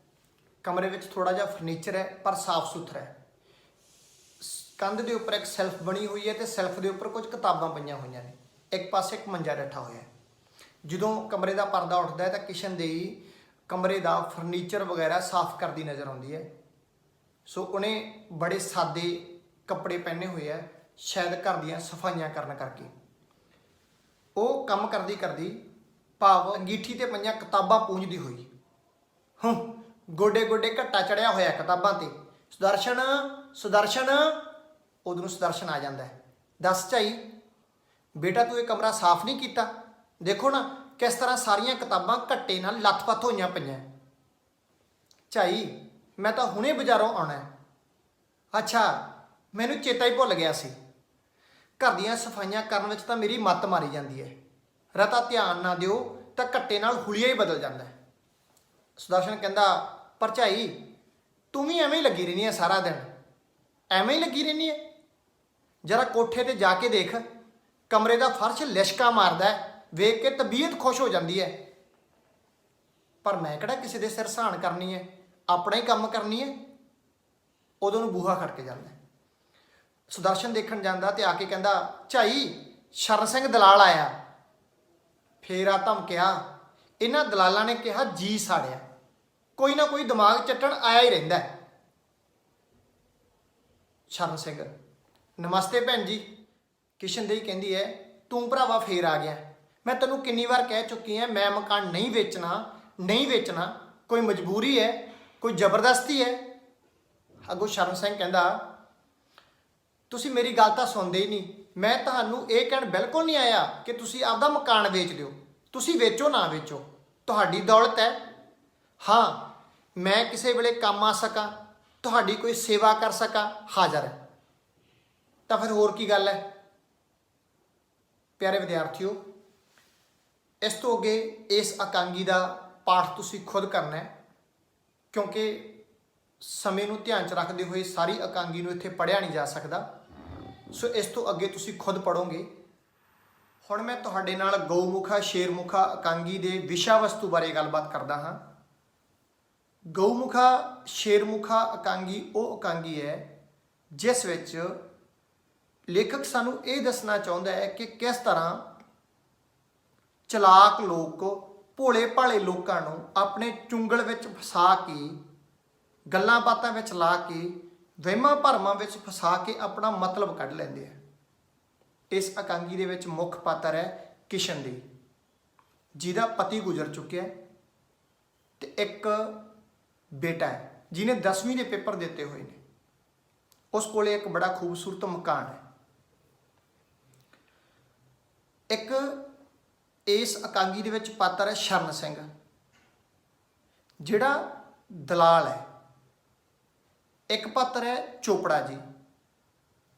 ਕਮਰੇ ਵਿੱਚ ਥੋੜਾ ਜਿਹਾ ਫਰਨੀਚਰ ਹੈ ਪਰ ਸਾਫ਼ ਸੁਥਰਾ ਹੈ। ਕੰਧ ਦੇ ਉੱਪਰ ਇੱਕ ਸੈਲਫ ਬਣੀ ਹੋਈ ਹੈ ਤੇ ਸੈਲਫ ਦੇ ਉੱਪਰ ਕੁਝ ਕਿਤਾਬਾਂ ਪਈਆਂ ਹੋਈਆਂ ਨੇ। ਇੱਕ ਪਾਸੇ ਇੱਕ ਮੰਜਾ ਡੱਠਾ ਹੋਇਆ ਹੈ। ਜਦੋਂ ਕਮਰੇ ਦਾ ਪਰਦਾ ਉੱਠਦਾ ਹੈ ਤਾਂ ਕਿਸ਼ਨਦੇਈ ਕਮਰੇ ਦਾ ਫਰਨੀਚਰ ਵਗੈਰਾ ਸਾਫ਼ ਕਰਦੀ ਨਜ਼ਰ ਆਉਂਦੀ ਹੈ। ਸੋ ਉਹਨੇ ਬੜੇ ਸਾਦੇ ਕੱਪੜੇ ਪਹਿਨੇ ਹੋਏ ਆ, ਸ਼ਾਇਦ ਘਰ ਦੀਆਂ ਸਫਾਈਆਂ ਕਰਨ ਕਰਕੇ। ਉਹ ਕੰਮ ਕਰਦੀ ਕਰਦੀ ਭਾਵ ਅੰਗੀਠੀ ਤੇ ਪਈਆਂ ਕਿਤਾਬਾਂ ਪੂੰਝਦੀ ਹੋਈ ਗੋਡੇ ਗੋਡੇ ਘੱਟਾ ਚੜਿਆ ਹੋਇਆ ਕਿਤਾਬਾਂ ਤੇ, ਸੁਦਰਸ਼ਨ ਸੁਦਰਸ਼ਨ। ਉਦੋਂ ਨੂੰ ਸੁਦਰਸ਼ਨ ਆ ਜਾਂਦਾ ਹੈ। ਦੱਸ ਝਾਈ ਬੇਟਾ ਤੂੰ ਇਹ ਕਮਰਾ ਸਾਫ਼ ਨਹੀਂ ਕੀਤਾ, ਦੇਖੋ ਨਾ ਕਿਸ ਤਰ੍ਹਾਂ ਸਾਰੀਆਂ ਕਿਤਾਬਾਂ ਘੱਟੇ ਨਾਲ ਲੱਥ-ਪੱਥ ਹੋਈਆਂ ਪਈਆਂ। ਝਾਈ ਮੈਂ ਤਾਂ ਹੁਣੇ ਬਾਜ਼ਾਰੋਂ ਆਉਣਾ ਹੈ। ਅੱਛਾ ਮੈਨੂੰ ਚੇਤਾ ਹੀ ਭੁੱਲ ਗਿਆ ਸੀ, ਘਰ ਦੀਆਂ ਸਫਾਈਆਂ ਕਰਨ ਵਿੱਚ ਤਾਂ ਮੇਰੀ ਮੱਤ ਮਾਰੀ ਜਾਂਦੀ ਹੈ। ਰਤਾ ਧਿਆਨ ਨਾ ਦਿਓ ਤਾਂ ਘੱਟੇ ਨਾਲ ਹੁਲੀਆ ਹੀ ਬਦਲ ਜਾਂਦਾ ਹੈ। ਸੁਦਰਸ਼ਨ ਕਹਿੰਦਾ ਪਰ ਝਾਈ ਤੂੰ ਵੀ ਐਵੇਂ ਹੀ ਲੱਗੀ ਰਹਿੰਦੀ ਹੈ, ਸਾਰਾ ਦਿਨ ਐਵੇਂ ਹੀ ਲੱਗੀ ਰਹਿੰਦੀ ਹੈ। ਜਰਾ ਕੋਠੇ ਤੇ ਜਾ ਕੇ ਦੇਖ, ਕਮਰੇ ਦਾ ਫਰਸ਼ ਲਿਸ਼ਕਾ ਮਾਰਦਾ ਹੈ, ਵੇਖ ਕੇ ਤਬੀਅਤ ਖੁਸ਼ ਹੋ ਜਾਂਦੀ ਹੈ। ਪਰ ਮੈਂ ਕਿਹੜਾ ਕਿਸੇ ਦੇ ਸਿਰ ਸਹਾਨ ਕਰਨੀ ਹੈ, ਆਪਣਾ ਹੀ ਕੰਮ ਕਰਨੀ ਹੈ। ਉਦੋਂ ਨੂੰ ਬੂਹਾ ਖੜਕ ਜਾਂਦਾ। ਸੁਦਰਸ਼ਨ ਦੇਖਣ ਜਾਂਦਾ ਤੇ ਆ ਕੇ ਕਹਿੰਦਾ ਝਾਈ ਸ਼ਰਨ ਸਿੰਘ ਦਲਾਲ ਆਇਆ। ਫੇਰ ਆ ਧਮਕਿਆ। ਇਹਨਾਂ ਦਲਾਲਾਂ ਨੇ ਕਿਹਾ ਜੀ ਸਾੜਿਆ, ਕੋਈ ਨਾ ਕੋਈ ਦਿਮਾਗ ਚੱਟਣ ਆਇਆ ਹੀ ਰਹਿੰਦਾ। ਸ਼ਰਨ ਸਿੰਘ ਨਮਸਤੇ ਭੈਣ ਜੀ। ਕਿਸ਼ਨਦੇਈ ਕਹਿੰਦੀ ਹੈ ਤੂੰ ਭਰਾਵਾ ਫੇਰ ਆ ਗਿਆ। ਮੈਂ ਤੈਨੂੰ ਕਿੰਨੀ ਵਾਰ ਕਹਿ ਚੁੱਕੀ ਹਾਂ ਮੈਂ ਮਕਾਨ ਨਹੀਂ ਵੇਚਣਾ, ਕੋਈ ਮਜਬੂਰੀ ਹੈ, ਕੋਈ ਜ਼ਬਰਦਸਤੀ ਹੈ। ਅੱਗੋਂ ਸ਼ਰਨ ਸਿੰਘ ਕਹਿੰਦਾ ਤੁਸੀਂ ਮੇਰੀ ਗੱਲ ਤਾਂ ਸੁਣਦੇ ਹੀ ਨਹੀਂ। ਮੈਂ ਤੁਹਾਨੂੰ ਇਹ ਕਹਿਣ ਬਿਲਕੁਲ ਨਹੀਂ ਆਇਆ ਕਿ ਤੁਸੀਂ ਆਪਦਾ ਮਕਾਨ ਵੇਚ ਦਿਓ। ਤੁਸੀਂ ਵੇਚੋ ਨਾ ਵੇਚੋ, ਤੁਹਾਡੀ ਦੌਲਤ ਹੈ। ਹਾਂ ਮੈਂ ਕਿਸੇ ਵੇਲੇ ਕੰਮ ਆ ਸਕਾਂ, ਤੁਹਾਡੀ ਕੋਈ ਸੇਵਾ ਕਰ ਸਕਾਂ, ਹਾਜ਼ਰ ਹੈ। ਤਾਂ ਫਿਰ ਹੋਰ ਕੀ ਗੱਲ ਹੈ। ਪਿਆਰੇ ਵਿਦਿਆਰਥੀਓ, ਇਸ ਤੋਂ ਅੱਗੇ ਇਸ ਇਕਾਂਗੀ ਦਾ ਪਾਠ ਤੁਸੀਂ ਖੁਦ ਕਰਨਾ ਹੈ, ਕਿਉਂਕਿ ਸਮੇਂ ਨੂੰ ਧਿਆਨ 'ਚ ਰੱਖਦੇ ਹੋਏ ਸਾਰੀ ਇਕਾਂਗੀ ਨੂੰ ਇੱਥੇ ਪੜ੍ਹਿਆ ਨਹੀਂ ਜਾ ਸਕਦਾ। ਸੋ ਇਸ ਤੋਂ ਅੱਗੇ ਤੁਸੀਂ ਖੁਦ ਪੜ੍ਹੋਗੇ। ਹੁਣ ਮੈਂ ਤੁਹਾਡੇ ਨਾਲ ਗਊਮੁਖਾ ਸ਼ੇਰਮੁਖਾ ਇਕਾਂਗੀ ਦੇ ਵਿਸ਼ਾ ਵਸਤੂ ਬਾਰੇ ਗੱਲਬਾਤ ਕਰਦਾ ਹਾਂ। ਗਊਮੁਖਾ ਸ਼ੇਰਮੁਖਾ ਇਕਾਂਗੀ ਉਹ ਇਕਾਂਗੀ ਹੈ ਜਿਸ ਵਿੱਚ ਲੇਖਕ ਸਾਨੂੰ ਇਹ ਦੱਸਣਾ ਚਾਹੁੰਦਾ ਹੈ ਕਿ ਕਿਸ ਤਰ੍ਹਾਂ ਚਲਾਕ ਲੋਕ ਭੋਲੇ ਭਾਲੇ ਲੋਕਾਂ ਨੂੰ ਆਪਣੇ ਚੁੰਗਲ ਵਿੱਚ ਫਸਾ ਕੇ, ਗੱਲਾਂ ਬਾਤਾਂ ਵਿੱਚ ਲਾ ਕੇ, ਵਹਿਮਾਂ ਭਰਮਾਂ ਵਿੱਚ ਫਸਾ ਕੇ ਆਪਣਾ ਮਤਲਬ ਕੱਢ ਲੈਂਦੇ ਆ। ਇਸ ਇਕਾਂਗੀ ਦੇ ਵਿੱਚ ਮੁੱਖ ਪਾਤਰ ਹੈ ਕਿਸ਼ਨਦੇਈ, ਜਿਹਦਾ ਪਤੀ ਗੁਜ਼ਰ ਚੁੱਕਿਆ ਤੇ ਇੱਕ ਬੇਟਾ ਹੈ ਜਿਹਨੇ 10ਵੀਂ ਦੇ ਪੇਪਰ ਦਿੱਤੇ ਹੋਏ ਨੇ। ਉਸ ਕੋਲੇ ਇੱਕ ਬੜਾ ਖੂਬਸੂਰਤ ਮਕਾਨ ਹੈ। ਇੱਕ ਇਸ ਇਕਾਂਗੀ ਦੇ ਵਿੱਚ ਪਾਤਰ ਹੈ ਸ਼ਰਨ ਸਿੰਘ, ਜਿਹੜਾ ਦਲਾਲ ਹੈ। ਇੱਕ ਪਾਤਰ ਹੈ ਚੋਪੜਾ ਜੀ,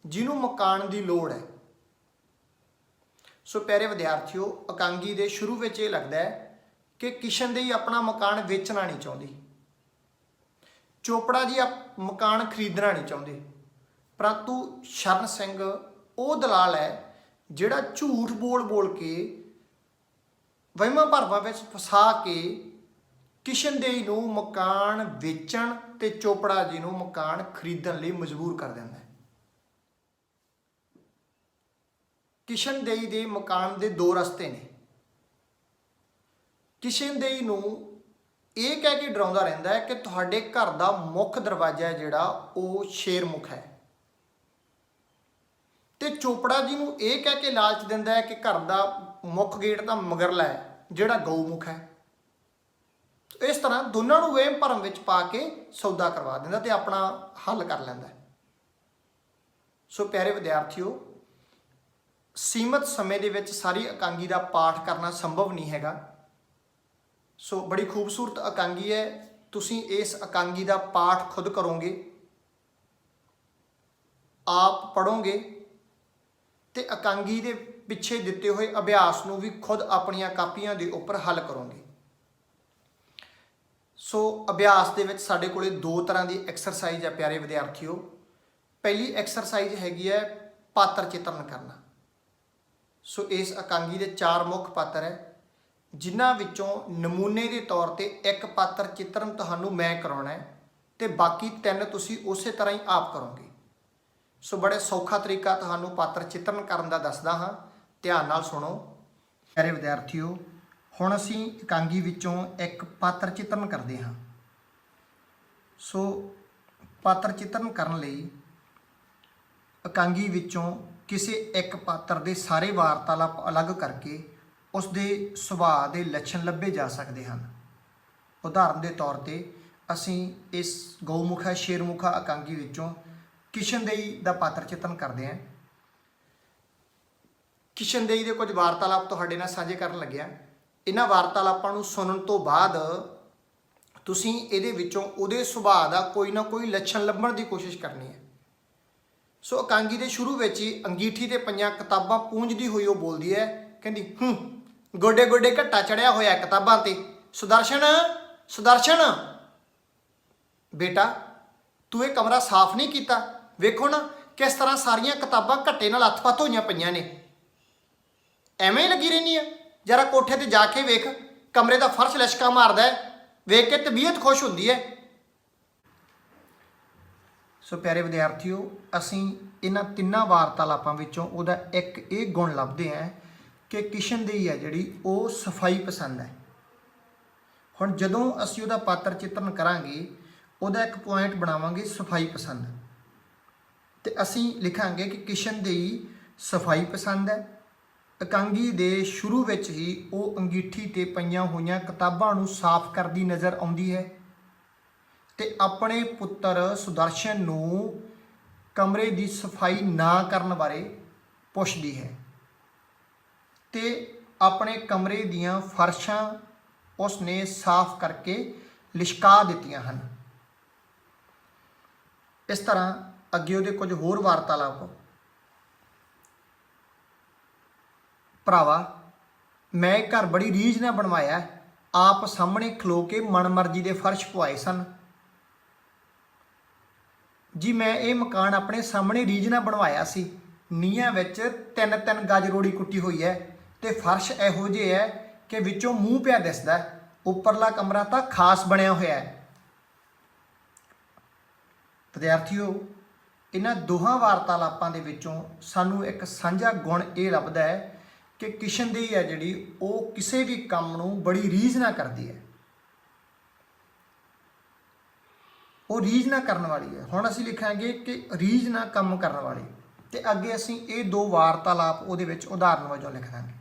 ਜਿਹਨੂੰ ਮਕਾਨ ਦੀ ਲੋੜ ਹੈ। ਸੋ ਪਿਆਰੇ ਵਿਦਿਆਰਥੀਓ, ਇਕਾਂਗੀ ਦੇ ਸ਼ੁਰੂ ਵਿੱਚ ਇਹ ਲੱਗਦਾ ਹੈ ਕਿ ਕਿਸ਼ਨਦੇਈ ਆਪਣਾ ਮਕਾਨ ਵੇਚਣਾ ਨਹੀਂ ਚਾਹੁੰਦੀ, ਚੋਪੜਾ ਜੀ ਮਕਾਨ ਖਰੀਦਣਾ ਨਹੀਂ ਚਾਹੁੰਦੇ, ਪਰੰਤੂ ਸ਼ਰਨ ਸਿੰਘ ਉਹ ਦਲਾਲ ਹੈ ਜਿਹੜਾ ਝੂਠ ਬੋਲ ਕੇ, ਵਹਿਮਾਂ ਭਰਮਾਂ ਵਿੱਚ ਫਸਾ ਕੇ ਕਿਸ਼ਨਦੇਈ ਨੂੰ ਮਕਾਨ ਵੇਚਣ ਤੇ ਚੋਪੜਾ ਜੀ ਨੂੰ ਮਕਾਨ ਖਰੀਦਣ ਲਈ ਮਜਬੂਰ ਕਰ ਦਿੰਦਾ ਹੈ। ਕਿਸ਼ਨਦੇਈ ਦੇ ਮਕਾਨ ਦੇ ਦੋ ਰਸਤੇ ਨੇ। ਕਿਸ਼ਨਦੇਈ ਨੂੰ ਇਹ ਕਹਿ ਕੇ ਡਰਾਉਂਦਾ ਰਹਿੰਦਾ ਹੈ ਕਿ ਤੁਹਾਡੇ ਘਰ ਦਾ ਮੁੱਖ ਦਰਵਾਜ਼ਾ ਜਿਹੜਾ ਉਹ ਸ਼ੇਰਮੁਖ ਹੈ, ਤੇ ਚੋਪੜਾ ਜੀ ਨੂੰ ਇਹ ਕਹਿ ਕੇ ਲਾਲਚ ਦਿੰਦਾ ਹੈ ਕਿ ਘਰ ਦਾ ਮੁੱਖ ਗੇਟ ਤਾਂ ਮਗਰਲਾ ਹੈ ਜਿਹੜਾ ਗਊਮੁਖ ਹੈ। ਇਸ ਤਰ੍ਹਾਂ ਦੋਨਾਂ ਨੂੰ ਵਹਿਮ ਭਰਮ ਵਿੱਚ ਪਾ ਕੇ ਸੌਦਾ ਕਰਵਾ ਦਿੰਦਾ ਤੇ ਆਪਣਾ ਹੱਲ ਕਰ ਲੈਂਦਾ। ਸੋ ਪਿਆਰੇ ਵਿਦਿਆਰਥੀਓ, ਸੀਮਤ ਸਮੇਂ ਦੇ ਵਿੱਚ ਸਾਰੀ ਇਕਾਂਗੀ ਦਾ ਪਾਠ ਕਰਨਾ ਸੰਭਵ ਨਹੀਂ ਹੈਗਾ। ਸੋ ਬੜੀ ਖੂਬਸੂਰਤ ਇਕਾਂਗੀ ਹੈ। ਤੁਸੀਂ ਇਸ ਇਕਾਂਗੀ ਦਾ ਪਾਠ ਖੁਦ ਕਰੋਗੇ, ਆਪ ਪੜ੍ਹੋਗੇ ਤੇ ਇਕਾਂਗੀ ਦੇ ਪਿੱਛੇ ਦਿੱਤੇ ਹੋਏ ਅਭਿਆਸ ਨੂੰ ਵੀ ਖੁਦ ਆਪਣੀਆਂ ਕਾਪੀਆਂ ਦੇ ਉੱਪਰ ਹੱਲ ਕਰੋਗੇ। ਸੋ ਅਭਿਆਸ ਦੇ ਵਿੱਚ ਸਾਡੇ ਕੋਲੇ ਦੋ ਤਰ੍ਹਾਂ ਦੀ ਐਕਸਰਸਾਈਜ਼ ਹੈ ਪਿਆਰੇ ਵਿਦਿਆਰਥੀਓ। ਪਹਿਲੀ ਐਕਸਰਸਾਈਜ਼ ਹੈਗੀ ਹੈ ਪਾਤਰ ਚਿੱਤਰਨ ਕਰਨਾ। ਸੋ ਇਸ ਇਕਾਂਗੀ ਦੇ 4 ਮੁੱਖ ਪਾਤਰ ਹੈ, ਜਿਨ੍ਹਾਂ ਵਿੱਚੋਂ ਨਮੂਨੇ ਦੇ ਤੌਰ ਤੇ ਇੱਕ ਪਾਤਰ ਚਿੱਤਰਨ ਤੁਹਾਨੂੰ ਮੈਂ ਕਰਾਉਣਾ ਹੈ ਤੇ ਬਾਕੀ 3 ਤੁਸੀਂ ਉਸੇ ਤਰ੍ਹਾਂ ਹੀ ਆਪ ਕਰੋਗੇ। ਸੋ ਬੜੇ ਸੌਖਾ ਤਰੀਕਾ ਤੁਹਾਨੂੰ ਪਾਤਰ ਚਿੱਤਰਨ ਕਰਨ ਦਾ ਦੱਸਦਾ ਹਾਂ, ਧਿਆਨ ਨਾਲ ਸੁਣੋ। ਪਿਆਰੇ ਵਿਦਿਆਰਥੀਓ, ਹੁਣ ਅਸੀਂ ਇਕਾਂਗੀ ਵਿੱਚੋਂ ਇੱਕ ਪਾਤਰ ਚਿੱਤਰਨ ਕਰਦੇ ਹਾਂ। ਸੋ ਪਾਤਰ ਚਿੱਤਰਨ ਕਰਨ ਲਈ ਇਕਾਂਗੀ ਵਿੱਚੋਂ ਕਿਸੇ ਇੱਕ ਪਾਤਰ ਦੇ ਸਾਰੇ ਵਾਰਤਾਲਾਪ ਅਲੱਗ ਕਰਕੇ ਉਸ ਦੇ ਸੁਭਾਅ ਦੇ ਲੱਛਣ ਲੱਭੇ ਜਾ ਸਕਦੇ ਹਨ। ਉਦਾਹਰਨ ਦੇ ਤੌਰ ਤੇ ਅਸੀਂ ਇਸ ਗਊਮੁਖਾ ਸ਼ੇਰਮੁਖਾ ਇਕਾਂਗੀ ਵਿੱਚੋਂ ਕਿਸ਼ਨਦੇਈ ਦਾ ਪਾਤਰ ਚਿੱਤਰਨ ਕਰਦੇ ਹਾਂ। ਕਿਸ਼ਨਦੇਈ ਦੇ ਕੁਝ ਵਾਰਤਾਲਾਪ ਤੁਹਾਡੇ ਨਾਲ ਸਾਂਝੇ ਕਰਨ ਲੱਗਿਆ। ਇਹਨਾਂ ਵਾਰਤਾਲਾਪਾਂ ਨੂੰ ਸੁਣਨ ਤੋਂ ਬਾਅਦ ਤੁਸੀਂ ਇਹਦੇ ਵਿੱਚੋਂ ਉਹਦੇ ਸੁਭਾਅ ਦਾ ਕੋਈ ਨਾ ਕੋਈ ਲੱਛਣ ਲੱਭਣ ਦੀ ਕੋਸ਼ਿਸ਼ ਕਰਨੀ ਹੈ। ਸੋ ਇਕਾਂਗੀ ਦੇ ਸ਼ੁਰੂ ਵਿੱਚ ਹੀ ਅੰਗੀਠੀ ਤੇ ਪਈਆਂ ਕਿਤਾਬਾਂ ਪੂੰਝਦੀ ਹੋਈ ਉਹ ਬੋਲਦੀ ਹੈ, ਕਹਿੰਦੀ ਗੋਡੇ ਗੋਡੇ ਘੱਟਾ ਚੜਿਆ ਹੋਇਆ ਕਿਤਾਬਾਂ ਤੇ। ਸੁਦਰਸ਼ਨ ਸੁਦਰਸ਼ਨ ਬੇਟਾ, ਤੂੰ ਇਹ ਕਮਰਾ ਸਾਫ਼ ਨਹੀਂ ਕੀਤਾ। ਵੇਖੋ ਨਾ ਕਿਸ ਤਰ੍ਹਾਂ ਸਾਰੀਆਂ ਕਿਤਾਬਾਂ ਘੱਟੇ ਨਾਲ ਹੱਥ-ਪੱਥ ਹੋਈਆਂ ਪਈਆਂ ਨੇ। ਐਵੇਂ ਹੀ ਲੱਗੀ ਰਹਿੰਦੀ ਆ। ਜਰਾ ਕੋਠੇ ਤੇ ਜਾ ਕੇ ਵੇਖ, ਕਮਰੇ ਦਾ ਫਰਸ਼ ਲਿਸ਼ਕਾ ਮਾਰਦਾ ਹੈ, ਵੇਖ ਕੇ ਤਬੀਅਤ ਖੁਸ਼ ਹੁੰਦੀ ਹੈ। ਸੋ ਪਿਆਰੇ ਵਿਦਿਆਰਥੀਓ, ਅਸੀਂ ਇਹਨਾਂ ਤਿੰਨਾਂ ਵਾਰਤਾਲਾਪਾਂ ਵਿੱਚੋਂ ਉਹਦਾ ਇੱਕ ਇਹ ਗੁਣ ਲੱਭਦੇ ਹਾਂ ਕਿ ਕਿਸ਼ਨਦੇਈ ਹੈ ਜਿਹੜੀ ਉਹ ਸਫਾਈ ਪਸੰਦ ਹੈ। ਹੁਣ ਜਦੋਂ ਅਸੀਂ ਉਹਦਾ ਪਾਤਰ ਚਿੱਤਰਨ ਕਰਾਂਗੇ, ਉਹਦਾ ਇੱਕ ਪੁਆਇੰਟ ਬਣਾਵਾਂਗੇ ਸਫਾਈ ਪਸੰਦ, ਤੇ ਅਸੀਂ ਲਿਖਾਂਗੇ ਕਿ ਕਿਸ਼ਨਦੇਈ ਸਫਾਈ ਪਸੰਦ ਹੈ। ਇਕਾਂਗੀ ਦੇ ਸ਼ੁਰੂ ਵਿੱਚ ਹੀ ਉਹ ਅੰਗੀਠੀ ਤੇ ਪਈਆਂ ਹੋਈਆਂ ਕਿਤਾਬਾਂ ਨੂੰ ਸਾਫ਼ ਕਰਦੀ ਨਜ਼ਰ ਆਉਂਦੀ ਹੈ ਤੇ ਆਪਣੇ ਪੁੱਤਰ ਸੁਦਰਸ਼ਨ ਨੂੰ ਕਮਰੇ ਦੀ ਸਫਾਈ ਨਾ ਕਰਨ ਬਾਰੇ ਪੁੱਛਦੀ ਹੈ ਤੇ ਆਪਣੇ ਕਮਰੇ ਦੀਆਂ ਫਰਸ਼ਾਂ ਉਸਨੇ ਸਾਫ਼ ਕਰਕੇ ਲਿਸ਼ਕਾ ਦਿੱਤੀਆਂ ਹਨ। ਇਸ ਤਰ੍ਹਾਂ ਅੱਗੇ ਉਹਦੇ ਕੁਝ ਹੋਰ ਵਾਰਤਾਲਾਪ। ਭਰਾਵਾ, ਮੈਂ ਘਰ ਬੜੀ ਰੀਝ ਨਾਲ ਬਣਵਾਇਆ, ਆਪ ਸਾਹਮਣੇ ਖਲੋ ਕੇ ਮਨਮਰਜ਼ੀ ਦੇ ਫਰਸ਼ ਪਵਾਏ ਸਨ। ਜੀ ਮੈਂ ਇਹ ਮਕਾਨ ਆਪਣੇ ਸਾਹਮਣੇ ਰੀਝ ਨਾਲ ਬਣਵਾਇਆ ਸੀ। ਨੀਹਾਂ ਵਿੱਚ 3-3 ਗਜ ਰੋੜੀ ਕੁੱਟੀ ਹੋਈ ਹੈ ਤੇ ਫਰਸ਼ ਇਹੋ ਜਿਹੇ ਹੈ ਕਿ ਵਿੱਚੋਂ ਮੂੰਹ ਪਿਆ ਦਿਸਦਾ। ਉੱਪਰਲਾ ਕਮਰਾ ਤਾਂ ਖਾਸ ਬਣਿਆ ਹੋਇਆ ਹੈ। ਵਿਦਿਆਰਥੀਓ, ਇਹਨਾਂ ਦੋਹਾਂ ਵਾਰਤਾਲਾਪਾਂ ਦੇ ਵਿੱਚੋਂ ਸਾਨੂੰ ਇੱਕ ਸਾਂਝਾ ਗੁਣ ਇਹ ਲੱਭਦਾ ਹੈ ਕਿ ਕਿਸ਼ਨਦੇਈ ਹੈ ਜਿਹੜੀ ਉਹ ਕਿਸੇ ਵੀ ਕੰਮ ਨੂੰ ਬੜੀ ਰੀਝ ਨਾਲ ਕਰਦੀ ਹੈ। ਉਹ ਰੀਝ ਨਾਲ ਕਰਨ ਵਾਲੀ ਹੈ। ਹੁਣ ਅਸੀਂ ਲਿਖਾਂਗੇ ਕਿ ਰੀਝ ਨਾਲ ਕੰਮ ਕਰਨ ਵਾਲੀ, ਤੇ ਅੱਗੇ ਅਸੀਂ ਇਹ ਦੋ ਵਾਰਤਾਲਾਪ ਉਹਦੇ ਵਿੱਚ ਉਦਾਹਰਨ ਵਜੋਂ ਲਿਖ ਦਾਂਗੇ।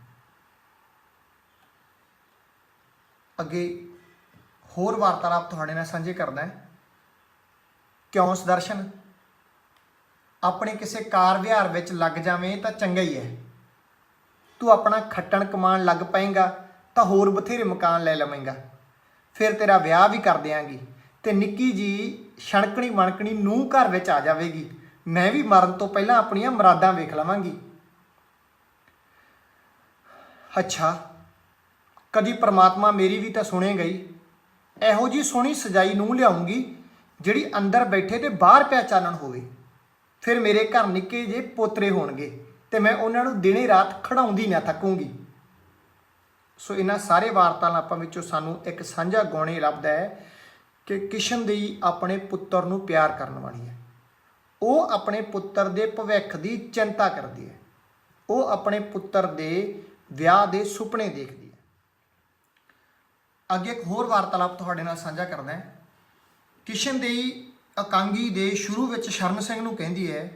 ਅੱਗੇ ਹੋਰ ਵਾਰਤਾਲਾਪ ਤੁਹਾਡੇ ਨਾਲ ਸਾਂਝੇ ਕਰਦਾ ਹੈ। ਕਿਉਂ ਸੁਦਰਸ਼ਨ, ਆਪਣੇ ਕਿਸੇ ਕਾਰ ਵਿਹਾਰ ਵਿੱਚ ਲੱਗ ਜਾਵੇਂ ਤਾਂ ਚੰਗਾ ਹੀ ਹੈ। ਤੂੰ ਆਪਣਾ ਖੱਟਣ ਕਮਾਉਣ ਲੱਗ ਪਏਗਾ ਤਾਂ ਹੋਰ ਬਥੇਰੇ ਮਕਾਨ ਲੈ ਲਵੇਂਗਾ। ਫਿਰ ਤੇਰਾ ਵਿਆਹ ਵੀ ਕਰ ਦਿਆਂਗੀ ਤੇ ਨਿੱਕੀ ਜੀ ਛਣਕਣੀ ਮਣਕਣੀ ਨੂੰਹ ਘਰ ਵਿੱਚ ਆ ਜਾਵੇਗੀ। ਮੈਂ ਵੀ ਮਰਨ ਤੋਂ ਪਹਿਲਾਂ ਆਪਣੀਆਂ ਮੁਰਾਦਾਂ ਵੇਖ ਲਵਾਂਗੀ। ਅੱਛਾ, ਕਦੀ ਪਰਮਾਤਮਾ ਮੇਰੀ ਵੀ ਤਾਂ ਸੁਣੇ ਗਈ। ਇਹੋ ਜਿਹੀ ਸੋਹਣੀ ਸਜਾਈ ਨੂੰ ਲਿਆਉਂਗੀ ਜਿਹੜੀ ਅੰਦਰ ਬੈਠੇ ਤੇ ਬਾਹਰ ਪਿਆ ਚਾਨਣ ਹੋਵੇ। ਫਿਰ ਮੇਰੇ ਘਰ ਨਿੱਕੇ ਜਿਹੇ ਪੋਤਰੇ ਹੋਣਗੇ ਤੇ ਮੈਂ ਉਹਨਾਂ ਨੂੰ ਦਿਨੇ ਰਾਤ ਖੜਾਉਂਦੀ ਨਾ ਥੱਕੂੰਗੀ। ਸੋ ਇਹਨਾਂ ਸਾਰੇ ਵਾਰਤਾਲਾਪਾਂ ਵਿੱਚੋਂ ਸਾਨੂੰ ਇੱਕ ਸਾਂਝਾ ਗੁਣ ਇਹ ਲੱਭਦਾ ਹੈ ਕਿ ਕਿਸ਼ਨਦੇਈ ਆਪਣੇ ਪੁੱਤਰ ਨੂੰ ਪਿਆਰ ਕਰਨ ਵਾਲੀ ਹੈ। ਉਹ ਆਪਣੇ ਪੁੱਤਰ ਦੇ ਭਵਿੱਖ ਦੀ ਚਿੰਤਾ ਕਰਦੀ ਹੈ। ਉਹ ਆਪਣੇ ਪੁੱਤਰ ਦੇ ਵਿਆਹ ਦੇ ਸੁਪਨੇ ਦੇਖਦੀ ਹੈ। ਅੱਗੇ ਇੱਕ ਹੋਰ ਵਾਰਤਾਲਾਪ ਤੁਹਾਡੇ ਨਾਲ ਸਾਂਝਾ ਕਰਦਾ ਹੈ। ਕਿਸ਼ਨਦੇਈ ਇਕਾਂਗੀ ਦੇ ਸ਼ੁਰੂ ਵਿੱਚ ਸ਼ਰਨ ਸਿੰਘ ਨੂੰ ਕਹਿੰਦੀ ਹੈ,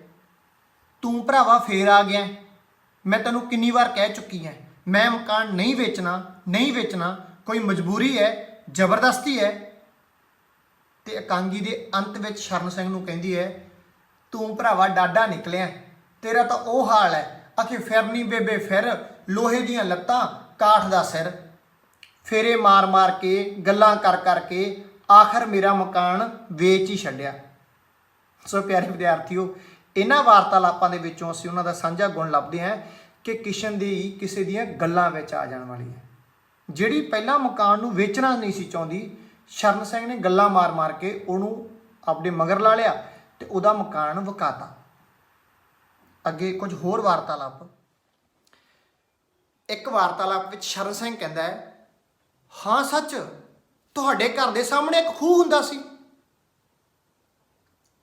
ਤੂੰ ਭਰਾਵਾ ਫੇਰ ਆ ਗਿਆ। ਮੈਂ ਤੈਨੂੰ ਕਿੰਨੀ ਵਾਰ ਕਹਿ ਚੁੱਕੀ ਹਾਂ, ਮੈਂ ਮਕਾਨ ਨਹੀਂ ਵੇਚਣਾ, ਕੋਈ ਮਜਬੂਰੀ ਹੈ, ਜ਼ਬਰਦਸਤੀ ਹੈ। ਤੇ ਇਕਾਂਗੀ ਦੇ ਅੰਤ ਵਿੱਚ ਸ਼ਰਨ ਸਿੰਘ ਨੂੰ ਕਹਿੰਦੀ ਹੈ, ਤੂੰ ਭਰਾਵਾ ਡਾਡਾ ਨਿਕਲਿਆ, ਤੇਰਾ ਤਾਂ ਉਹ ਹਾਲ ਹੈ। ਆਖੇ ਫਿਰਨੀ ਬੇਬੇ ਫਿਰ, ਲੋਹੇ ਦੀਆਂ ਲੱਤਾਂ ਕਾਠ ਦਾ ਸਿਰ। ਫੇਰੇ ਮਾਰ ਮਾਰ ਕੇ ਗੱਲਾਂ ਕਰ ਕਰਕੇ ਆਖਰ ਮੇਰਾ ਮਕਾਨ ਵੇਚ ਹੀ ਛੱਡਿਆ। ਸੋ ਪਿਆਰੇ ਵਿਦਿਆਰਥੀਓ, ਇਹਨਾਂ ਵਾਰਤਾਲਾਪਾਂ ਦੇ ਵਿੱਚੋਂ ਅਸੀਂ ਉਹਨਾਂ ਦਾ ਸਾਂਝਾ ਗੁਣ ਲੱਭਦੇ ਹਾਂ ਕਿ ਕਿਸ਼ਨਦੇਈ ਕਿਸੇ ਦੀਆਂ ਗੱਲਾਂ ਵਿੱਚ ਆ ਜਾਣ ਵਾਲੀ ਹੈ। ਜਿਹੜੀ ਪਹਿਲਾਂ ਮਕਾਨ ਨੂੰ ਵੇਚਣਾ ਨਹੀਂ ਸੀ ਚਾਹੁੰਦੀ, ਸ਼ਰਨ ਸਿੰਘ ਨੇ ਗੱਲਾਂ ਮਾਰ ਮਾਰ ਕੇ ਉਹਨੂੰ ਆਪਣੇ ਮਗਰ ਲਾ ਲਿਆ ਤੇ ਉਹਦਾ ਮਕਾਨ ਵਿਕਾਤਾ। ਅੱਗੇ ਕੁਝ ਹੋਰ ਵਾਰਤਾਲਾਪ। ਇੱਕ ਵਾਰਤਾਲਾਪ ਵਿੱਚ ਸ਼ਰਨ ਸਿੰਘ ਕਹਿੰਦਾ ਹੈ, ਹਾਂ ਸੱਚ, ਤੁਹਾਡੇ ਘਰ ਦੇ ਸਾਹਮਣੇ ਇੱਕ ਖੂਹ ਹੁੰਦਾ ਸੀ।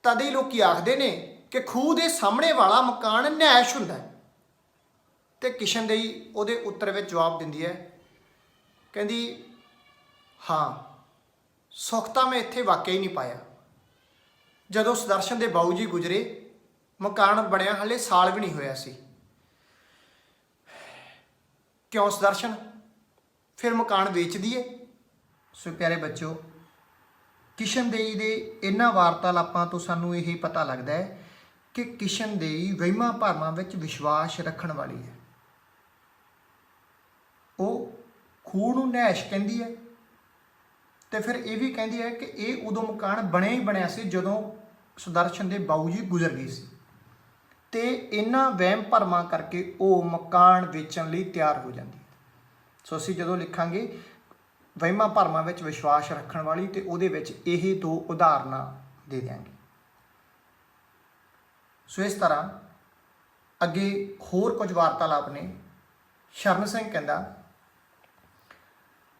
ਤਦ ਹੀ ਲੋਕੀ ਆਖਦੇ ਨੇ ਕਿ ਖੂਹ ਦੇ ਸਾਹਮਣੇ ਵਾਲਾ ਮਕਾਨ ਨੈਸ਼ ਹੁੰਦਾ ਹੈ। ਤੇ ਕਿਸ਼ਨਦੇਈ ਉਹਦੇ ਉੱਤਰ ਵਿੱਚ ਜਵਾਬ ਦਿੰਦੀ ਹੈ ਕਹਿੰਦੀ ਹਾਂ ਸੁੱਖ ਤਾਂ ਮੈਂ ਇੱਥੇ ਵਾਕਿਆ ਹੀ ਨਹੀਂ ਪਾਇਆ। ਜਦੋਂ ਸੁਦਰਸ਼ਨ ਦੇ ਬਾਊ ਜੀ ਗੁਜਰੇ ਮਕਾਨ ਬਣਿਆ ਹਲੇ ਸਾਲ ਵੀ ਨਹੀਂ ਹੋਇਆ ਸੀ। ਕਿਉਂ ਸੁਦਰਸ਼ਨ ਫਿਰ ਮਕਾਨ ਵੇਚ ਦਈਏ? ਸੋ ਪਿਆਰੇ ਬੱਚਿਓ, ਕਿਸ਼ਨਦੇਈ ਦੇ ਇਹਨਾਂ ਵਾਰਤਾਲਾਪਾਂ ਤੋਂ ਸਾਨੂੰ ਇਹ ਪਤਾ ਲੱਗਦਾ ਹੈ ਕਿ ਕਿਸ਼ਨਦੇਈ ਵਹਿਮਾਂ ਭਰਮਾਂ ਵਿੱਚ ਵਿਸ਼ਵਾਸ ਰੱਖਣ ਵਾਲੀ ਹੈ। ਉਹ ਖੂਹ ਨੂੰ ਨੈਸ਼ ਕਹਿੰਦੀ ਹੈ ਤੇ ਫਿਰ ਇਹ ਵੀ ਕਹਿੰਦੀ ਹੈ ਕਿ ਇਹ ਉਦੋਂ ਮਕਾਨ ਬਣਿਆ ਹੀ ਬਣਿਆ ਸੀ ਜਦੋਂ ਸੁਦਰਸ਼ਨ ਦੇ ਬਾਊ ਜੀ ਗੁਜ਼ਰ ਗਏ ਸੀ, ਤੇ ਇਹਨਾਂ ਵਹਿਮ ਭਰਮਾਂ ਕਰਕੇ ਉਹ ਮਕਾਨ ਵੇਚਣ ਲਈ ਤਿਆਰ ਹੋ ਜਾਂਦੀ ਹੈ। ਸੋ ਅਸੀਂ ਜਦੋਂ ਲਿਖਾਂਗੇ ਵਹਿਮਾਂ ਭਰਮਾਂ ਵਿੱਚ ਵਿਸ਼ਵਾਸ ਰੱਖਣ ਵਾਲੀ, ਤੇ ਉਹਦੇ ਵਿੱਚ ਇਹ ਦੋ ਉਦਾਹਰਨਾਂ ਦੇ ਦਿਆਂਗੇ। ਸੋ ਇਸ ਤਰ੍ਹਾਂ ਅੱਗੇ ਹੋਰ ਕੁਝ ਵਾਰਤਾਲਾਪ ਨੇ। ਸ਼ਰਨ ਸਿੰਘ ਕਹਿੰਦਾ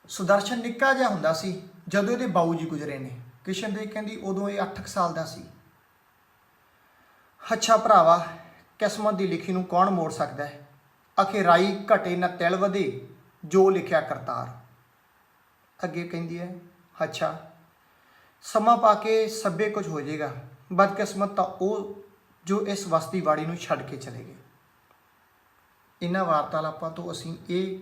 ਸੁਦਰਸ਼ਨ ਨਿੱਕਾ ਜਿਹਾ ਹੁੰਦਾ ਸੀ ਜਦੋਂ ਇਹਦੇ ਬਾਊ ਜੀ ਗੁਜਰੇ ਨੇ। ਕਿਸ਼ਨਦੇਈ ਕਹਿੰਦੀ ਉਦੋਂ ਇਹ 8 ਸਾਲ ਦਾ ਸੀ। ਅੱਛਾ ਭਰਾਵਾ, ਕਿਸਮਤ ਦੀ ਲਿਖੀ ਨੂੰ ਕੌਣ ਮੋੜ ਸਕਦਾ ਹੈ? ਅਖੇ ਰਾਈ ਘਟੇ ਨਾ ਤਿਲ ਵਧੇ, ਜੋ ਲਿਖਿਆ ਕਰਤਾਰ। ਅੱਗੇ ਕਹਿੰਦੀ ਹੈ ਅੱਛਾ ਸਮਾਂ ਪਾ ਕੇ ਸਭੇ ਕੁਝ ਹੋ ਜਾਏਗਾ, ਬਦਕਿਸਮਤ ਤਾਂ ਉਹ ਜੋ ਇਸ ਵਸਤੀ ਵਾੜੀ ਨੂੰ ਛੱਡ ਕੇ ਚਲੇ ਗਏ। ਇਹਨਾਂ ਵਾਰਤਾਲਾਪਾਂ ਤੋਂ ਅਸੀਂ ਇਹ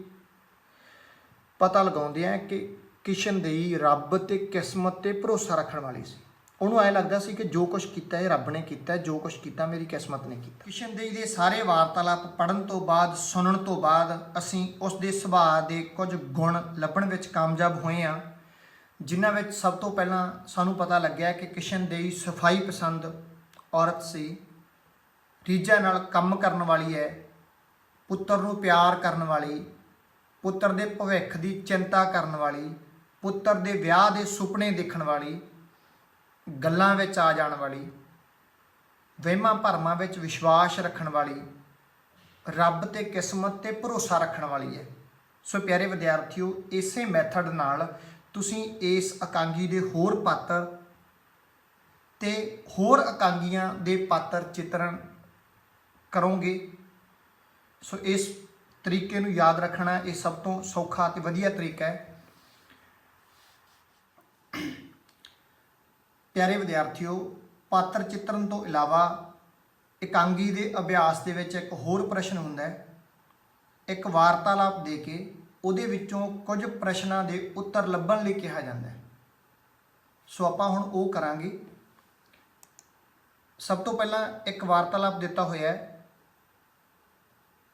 ਪਤਾ ਲਗਾਉਂਦੇ ਹਾਂ ਕਿ ਕਿਸ਼ਨਦੇਈ ਰੱਬ ਤੇ ਕਿਸਮਤ ਤੇ ਭਰੋਸਾ ਰੱਖਣ ਵਾਲੀ ਸੀ। ਉਹਨੂੰ ਐਂ ਲੱਗਦਾ ਸੀ ਕਿ ਜੋ ਕੁਝ ਕੀਤਾ ਇਹ ਰੱਬ ਨੇ ਕੀਤਾ, ਜੋ ਕੁਝ ਕੀਤਾ ਮੇਰੀ ਕਿਸਮਤ ਨੇ ਕੀਤਾ। ਕਿਸ਼ਨਦੇਈ ਦੇ ਸਾਰੇ ਵਾਰਤਾਲਾਪ ਪੜ੍ਹਨ ਤੋਂ ਬਾਅਦ, ਸੁਣਨ ਤੋਂ ਬਾਅਦ ਅਸੀਂ ਉਸ ਦੇ ਸੁਭਾਅ ਦੇ ਕੁਝ ਗੁਣ ਲੱਭਣ ਵਿੱਚ ਕਾਮਯਾਬ ਹੋਏ ਹਾਂ, ਜਿਨ੍ਹਾਂ ਵਿੱਚ ਸਭ ਤੋਂ ਪਹਿਲਾਂ ਸਾਨੂੰ ਪਤਾ ਲੱਗਿਆ ਕਿ ਕਿਸ਼ਨਦੇਈ ਸਫਾਈ ਪਸੰਦ ਔਰਤ ਸੀ, ਰੀਝਾਂ ਨਾਲ ਕੰਮ ਕਰਨ ਵਾਲੀ ਹੈ, ਪੁੱਤਰ ਨੂੰ ਪਿਆਰ ਕਰਨ ਵਾਲੀ, ਪੁੱਤਰ ਦੇ ਭਵਿੱਖ ਦੀ ਚਿੰਤਾ ਕਰਨ ਵਾਲੀ, ਪੁੱਤਰ ਦੇ ਵਿਆਹ ਦੇ ਸੁਪਨੇ ਦੇਖਣ ਵਾਲੀ, ਗੱਲਾਂ ਵਿੱਚ ਆ ਜਾਣ ਵਾਲੀ, ਵਹਿਮਾਂ ਭਰਮਾਂ ਵਿੱਚ ਵਿਸ਼ਵਾਸ ਰੱਖਣ ਵਾਲੀ, ਰੱਬ ਤੇ ਕਿਸਮਤ ਤੇ ਭਰੋਸਾ ਰੱਖਣ ਵਾਲੀ ਹੈ। ਸੋ ਪਿਆਰੇ ਵਿਦਿਆਰਥੀਓ, ਇਸੇ ਮੈਥਡ ਨਾਲ ਤੁਸੀਂ ਇਸ ਇਕਾਂਗੀ ਦੇ ਹੋਰ ਪਾਤਰ ਤੇ ਹੋਰ ਇਕਾਂਗੀਆਂ ਦੇ ਪਾਤਰ ਚਿੱਤਰਨ ਕਰੋਗੇ। ਸੋ ਇਸ ਤਰੀਕੇ ਨੂੰ ਯਾਦ ਰੱਖਣਾ ਇਹ ਸਭ ਤੋਂ ਸੌਖਾ ਤੇ ਵਧੀਆ ਤਰੀਕਾ ਹੈ। ਪਿਆਰੇ ਵਿਦਿਆਰਥੀਓ, ਪਾਤਰ ਚਿੱਤਰਨ ਤੋਂ ਇਲਾਵਾ ਇਕਾਂਗੀ ਦੇ ਅਭਿਆਸ ਦੇ ਵਿੱਚ ਇੱਕ ਹੋਰ ਪ੍ਰਸ਼ਨ ਹੁੰਦਾ ਹੈ। ਇੱਕ ਵਾਰਤਾਲਾਪ ਦੇ ਕੇ ਉਹਦੇ ਵਿੱਚੋਂ ਕੁਝ ਪ੍ਰਸ਼ਨਾਂ ਦੇ ਉੱਤਰ ਲੱਭਣ ਲਈ ਕਿਹਾ ਜਾਂਦਾ ਹੈ। ਸੋ ਆਪਾਂ ਹੁਣ ਉਹ ਕਰਾਂਗੇ। ਸਭ ਤੋਂ ਪਹਿਲਾਂ ਇੱਕ ਵਾਰਤਾਲਾਪ ਦਿੱਤਾ ਹੋਇਆ ਹੈ,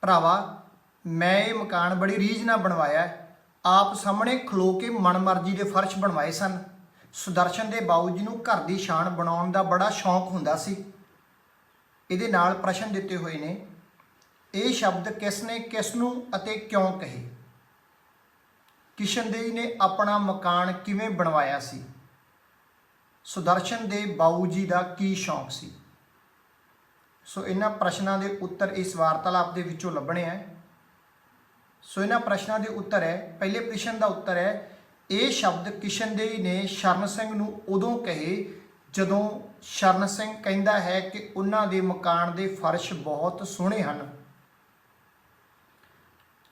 ਭਰਾਵਾ ਮੈਂ ਇਹ ਮਕਾਨ ਬੜੀ ਰੀਝ ਨਾਲ ਬਣਵਾਇਆ ਹੈ, ਆਪ ਸਾਹਮਣੇ ਖਲੋ ਕੇ ਮਨਮਰਜ਼ੀ ਦੇ ਫਰਸ਼ ਬਣਵਾਏ ਸਨ। ਸੁਦਰਸ਼ਨ ਦੇ ਬਾਊ ਜੀ ਨੂੰ ਘਰ ਦੀ ਸ਼ਾਨ ਬਣਾਉਣ ਦਾ ਬੜਾ ਸ਼ੌਂਕ ਹੁੰਦਾ ਸੀ। ਇਹਦੇ ਨਾਲ ਪ੍ਰਸ਼ਨ ਦਿੱਤੇ ਹੋਏ ਨੇ, ਇਹ ਸ਼ਬਦ ਕਿਸ ਨੇ ਕਿਸ ਨੂੰ ਅਤੇ ਕਿਉਂ ਕਹੇ? ਕਿਸ਼ਨਦੇਈ ਨੇ ਆਪਣਾ ਮਕਾਨ ਕਿਵੇਂ ਬਣਵਾਇਆ ਸੀ? ਸੁਦਰਸ਼ਨ ਦੇ ਬਾਊ ਜੀ ਦਾ ਕੀ ਸ਼ੌਂਕ ਸੀ? ਸੋ ਇਹਨਾਂ ਪ੍ਰਸ਼ਨਾਂ ਦੇ ਉੱਤਰ ਇਸ ਵਾਰਤਾਲਾਪ ਦੇ ਵਿੱਚੋਂ ਲੱਭਣੇ ਹੈ। ਸੋ ਇਹਨਾਂ ਪ੍ਰਸ਼ਨਾਂ ਦੇ ਉੱਤਰ ਹੈ, ਪਹਿਲੇ ਪ੍ਰਸ਼ਨ ਦਾ ਉੱਤਰ ਹੈ, ਇਹ ਸ਼ਬਦ ਕਿਸ਼ਨਦੇਈ ਨੇ ਸ਼ਰਨ ਸਿੰਘ ਨੂੰ ਉਦੋਂ ਕਹੇ ਜਦੋਂ ਸ਼ਰਨ ਸਿੰਘ ਕਹਿੰਦਾ ਹੈ ਕਿ ਉਹਨਾਂ ਦੇ ਮਕਾਨ ਦੇ ਫਰਸ਼ ਬਹੁਤ ਸੋਹਣੇ ਹਨ।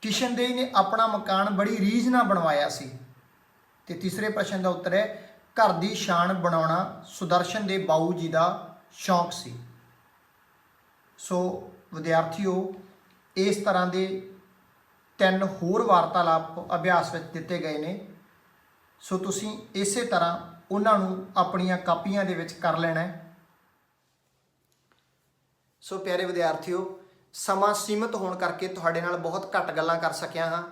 ਕਿਸ਼ਨਦੇਈ ਨੇ ਆਪਣਾ ਮਕਾਨ ਬੜੀ ਰੀਝ ਨਾਲ ਬਣਵਾਇਆ ਸੀ। ਤੇ ਤੀਸਰੇ ਪ੍ਰਸ਼ਨ ਦਾ ਉੱਤਰ ਹੈ, ਘਰ ਦੀ ਸ਼ਾਨ ਬਣਾਉਣਾ ਸੁਦਰਸ਼ਨ ਦੇ ਬਾਊ ਜੀ ਦਾ ਸ਼ੌਂਕ ਸੀ। ਸੋ ਵਿਦਿਆਰਥੀਓ, ਇਸ ਤਰ੍ਹਾਂ ਦੇ 3 ਹੋਰ ਵਾਰਤਾਲਾਪ ਅਭਿਆਸ ਵਿੱਚ ਦਿੱਤੇ ਗਏ ਨੇ। ਸੋ ਤੁਸੀਂ ਇਸੇ ਤਰ੍ਹਾਂ ਉਹਨਾਂ ਨੂੰ ਆਪਣੀਆਂ ਕਾਪੀਆਂ ਦੇ ਵਿੱਚ ਕਰ ਲੈਣਾ ਹੈ। ਸੋ ਪਿਆਰੇ ਵਿਦਿਆਰਥੀਓ, ਸਮਾਂ ਸੀਮਿਤ ਹੋਣ ਕਰਕੇ ਤੁਹਾਡੇ ਨਾਲ ਬਹੁਤ ਘੱਟ ਗੱਲਾਂ ਕਰ ਸਕਿਆ ਹਾਂ।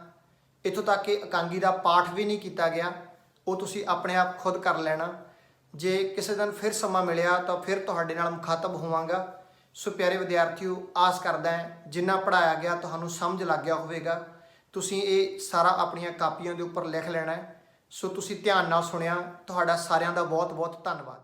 ਇੱਥੋਂ ਤੱਕ ਕਿ ਇਕਾਂਗੀ ਦਾ ਪਾਠ ਵੀ ਨਹੀਂ ਕੀਤਾ ਗਿਆ, ਉਹ ਤੁਸੀਂ ਆਪਣੇ ਆਪ ਖੁਦ ਕਰ ਲੈਣਾ। ਜੇ ਕਿਸੇ ਦਿਨ ਫਿਰ ਸਮਾਂ ਮਿਲਿਆ ਤਾਂ ਫਿਰ ਤੁਹਾਡੇ ਨਾਲ ਮੁਖਾਤਬ ਹੋਵਾਂਗਾ। ਸੋ ਪਿਆਰੇ ਵਿਦਿਆਰਥੀਓ, ਆਸ ਕਰਦਾ ਹਾਂ ਜਿੰਨਾ ਪੜ੍ਹਾਇਆ ਗਿਆ ਤੁਹਾਨੂੰ ਸਮਝ ਲੱਗ ਗਿਆ ਹੋਵੇਗਾ। ਤੁਸੀਂ ਇਹ ਸਾਰਾ ਆਪਣੀਆਂ ਕਾਪੀਆਂ ਦੇ ਉੱਪਰ ਲਿਖ ਲੈਣਾ ਹੈ। ਸੋ ਤੁਸੀਂ ਧਿਆਨ ਨਾਲ ਸੁਣਿਆ। ਤੁਹਾਡਾ ਸਾਰਿਆਂ ਦਾ ਬਹੁਤ ਬਹੁਤ ਧੰਨਵਾਦ।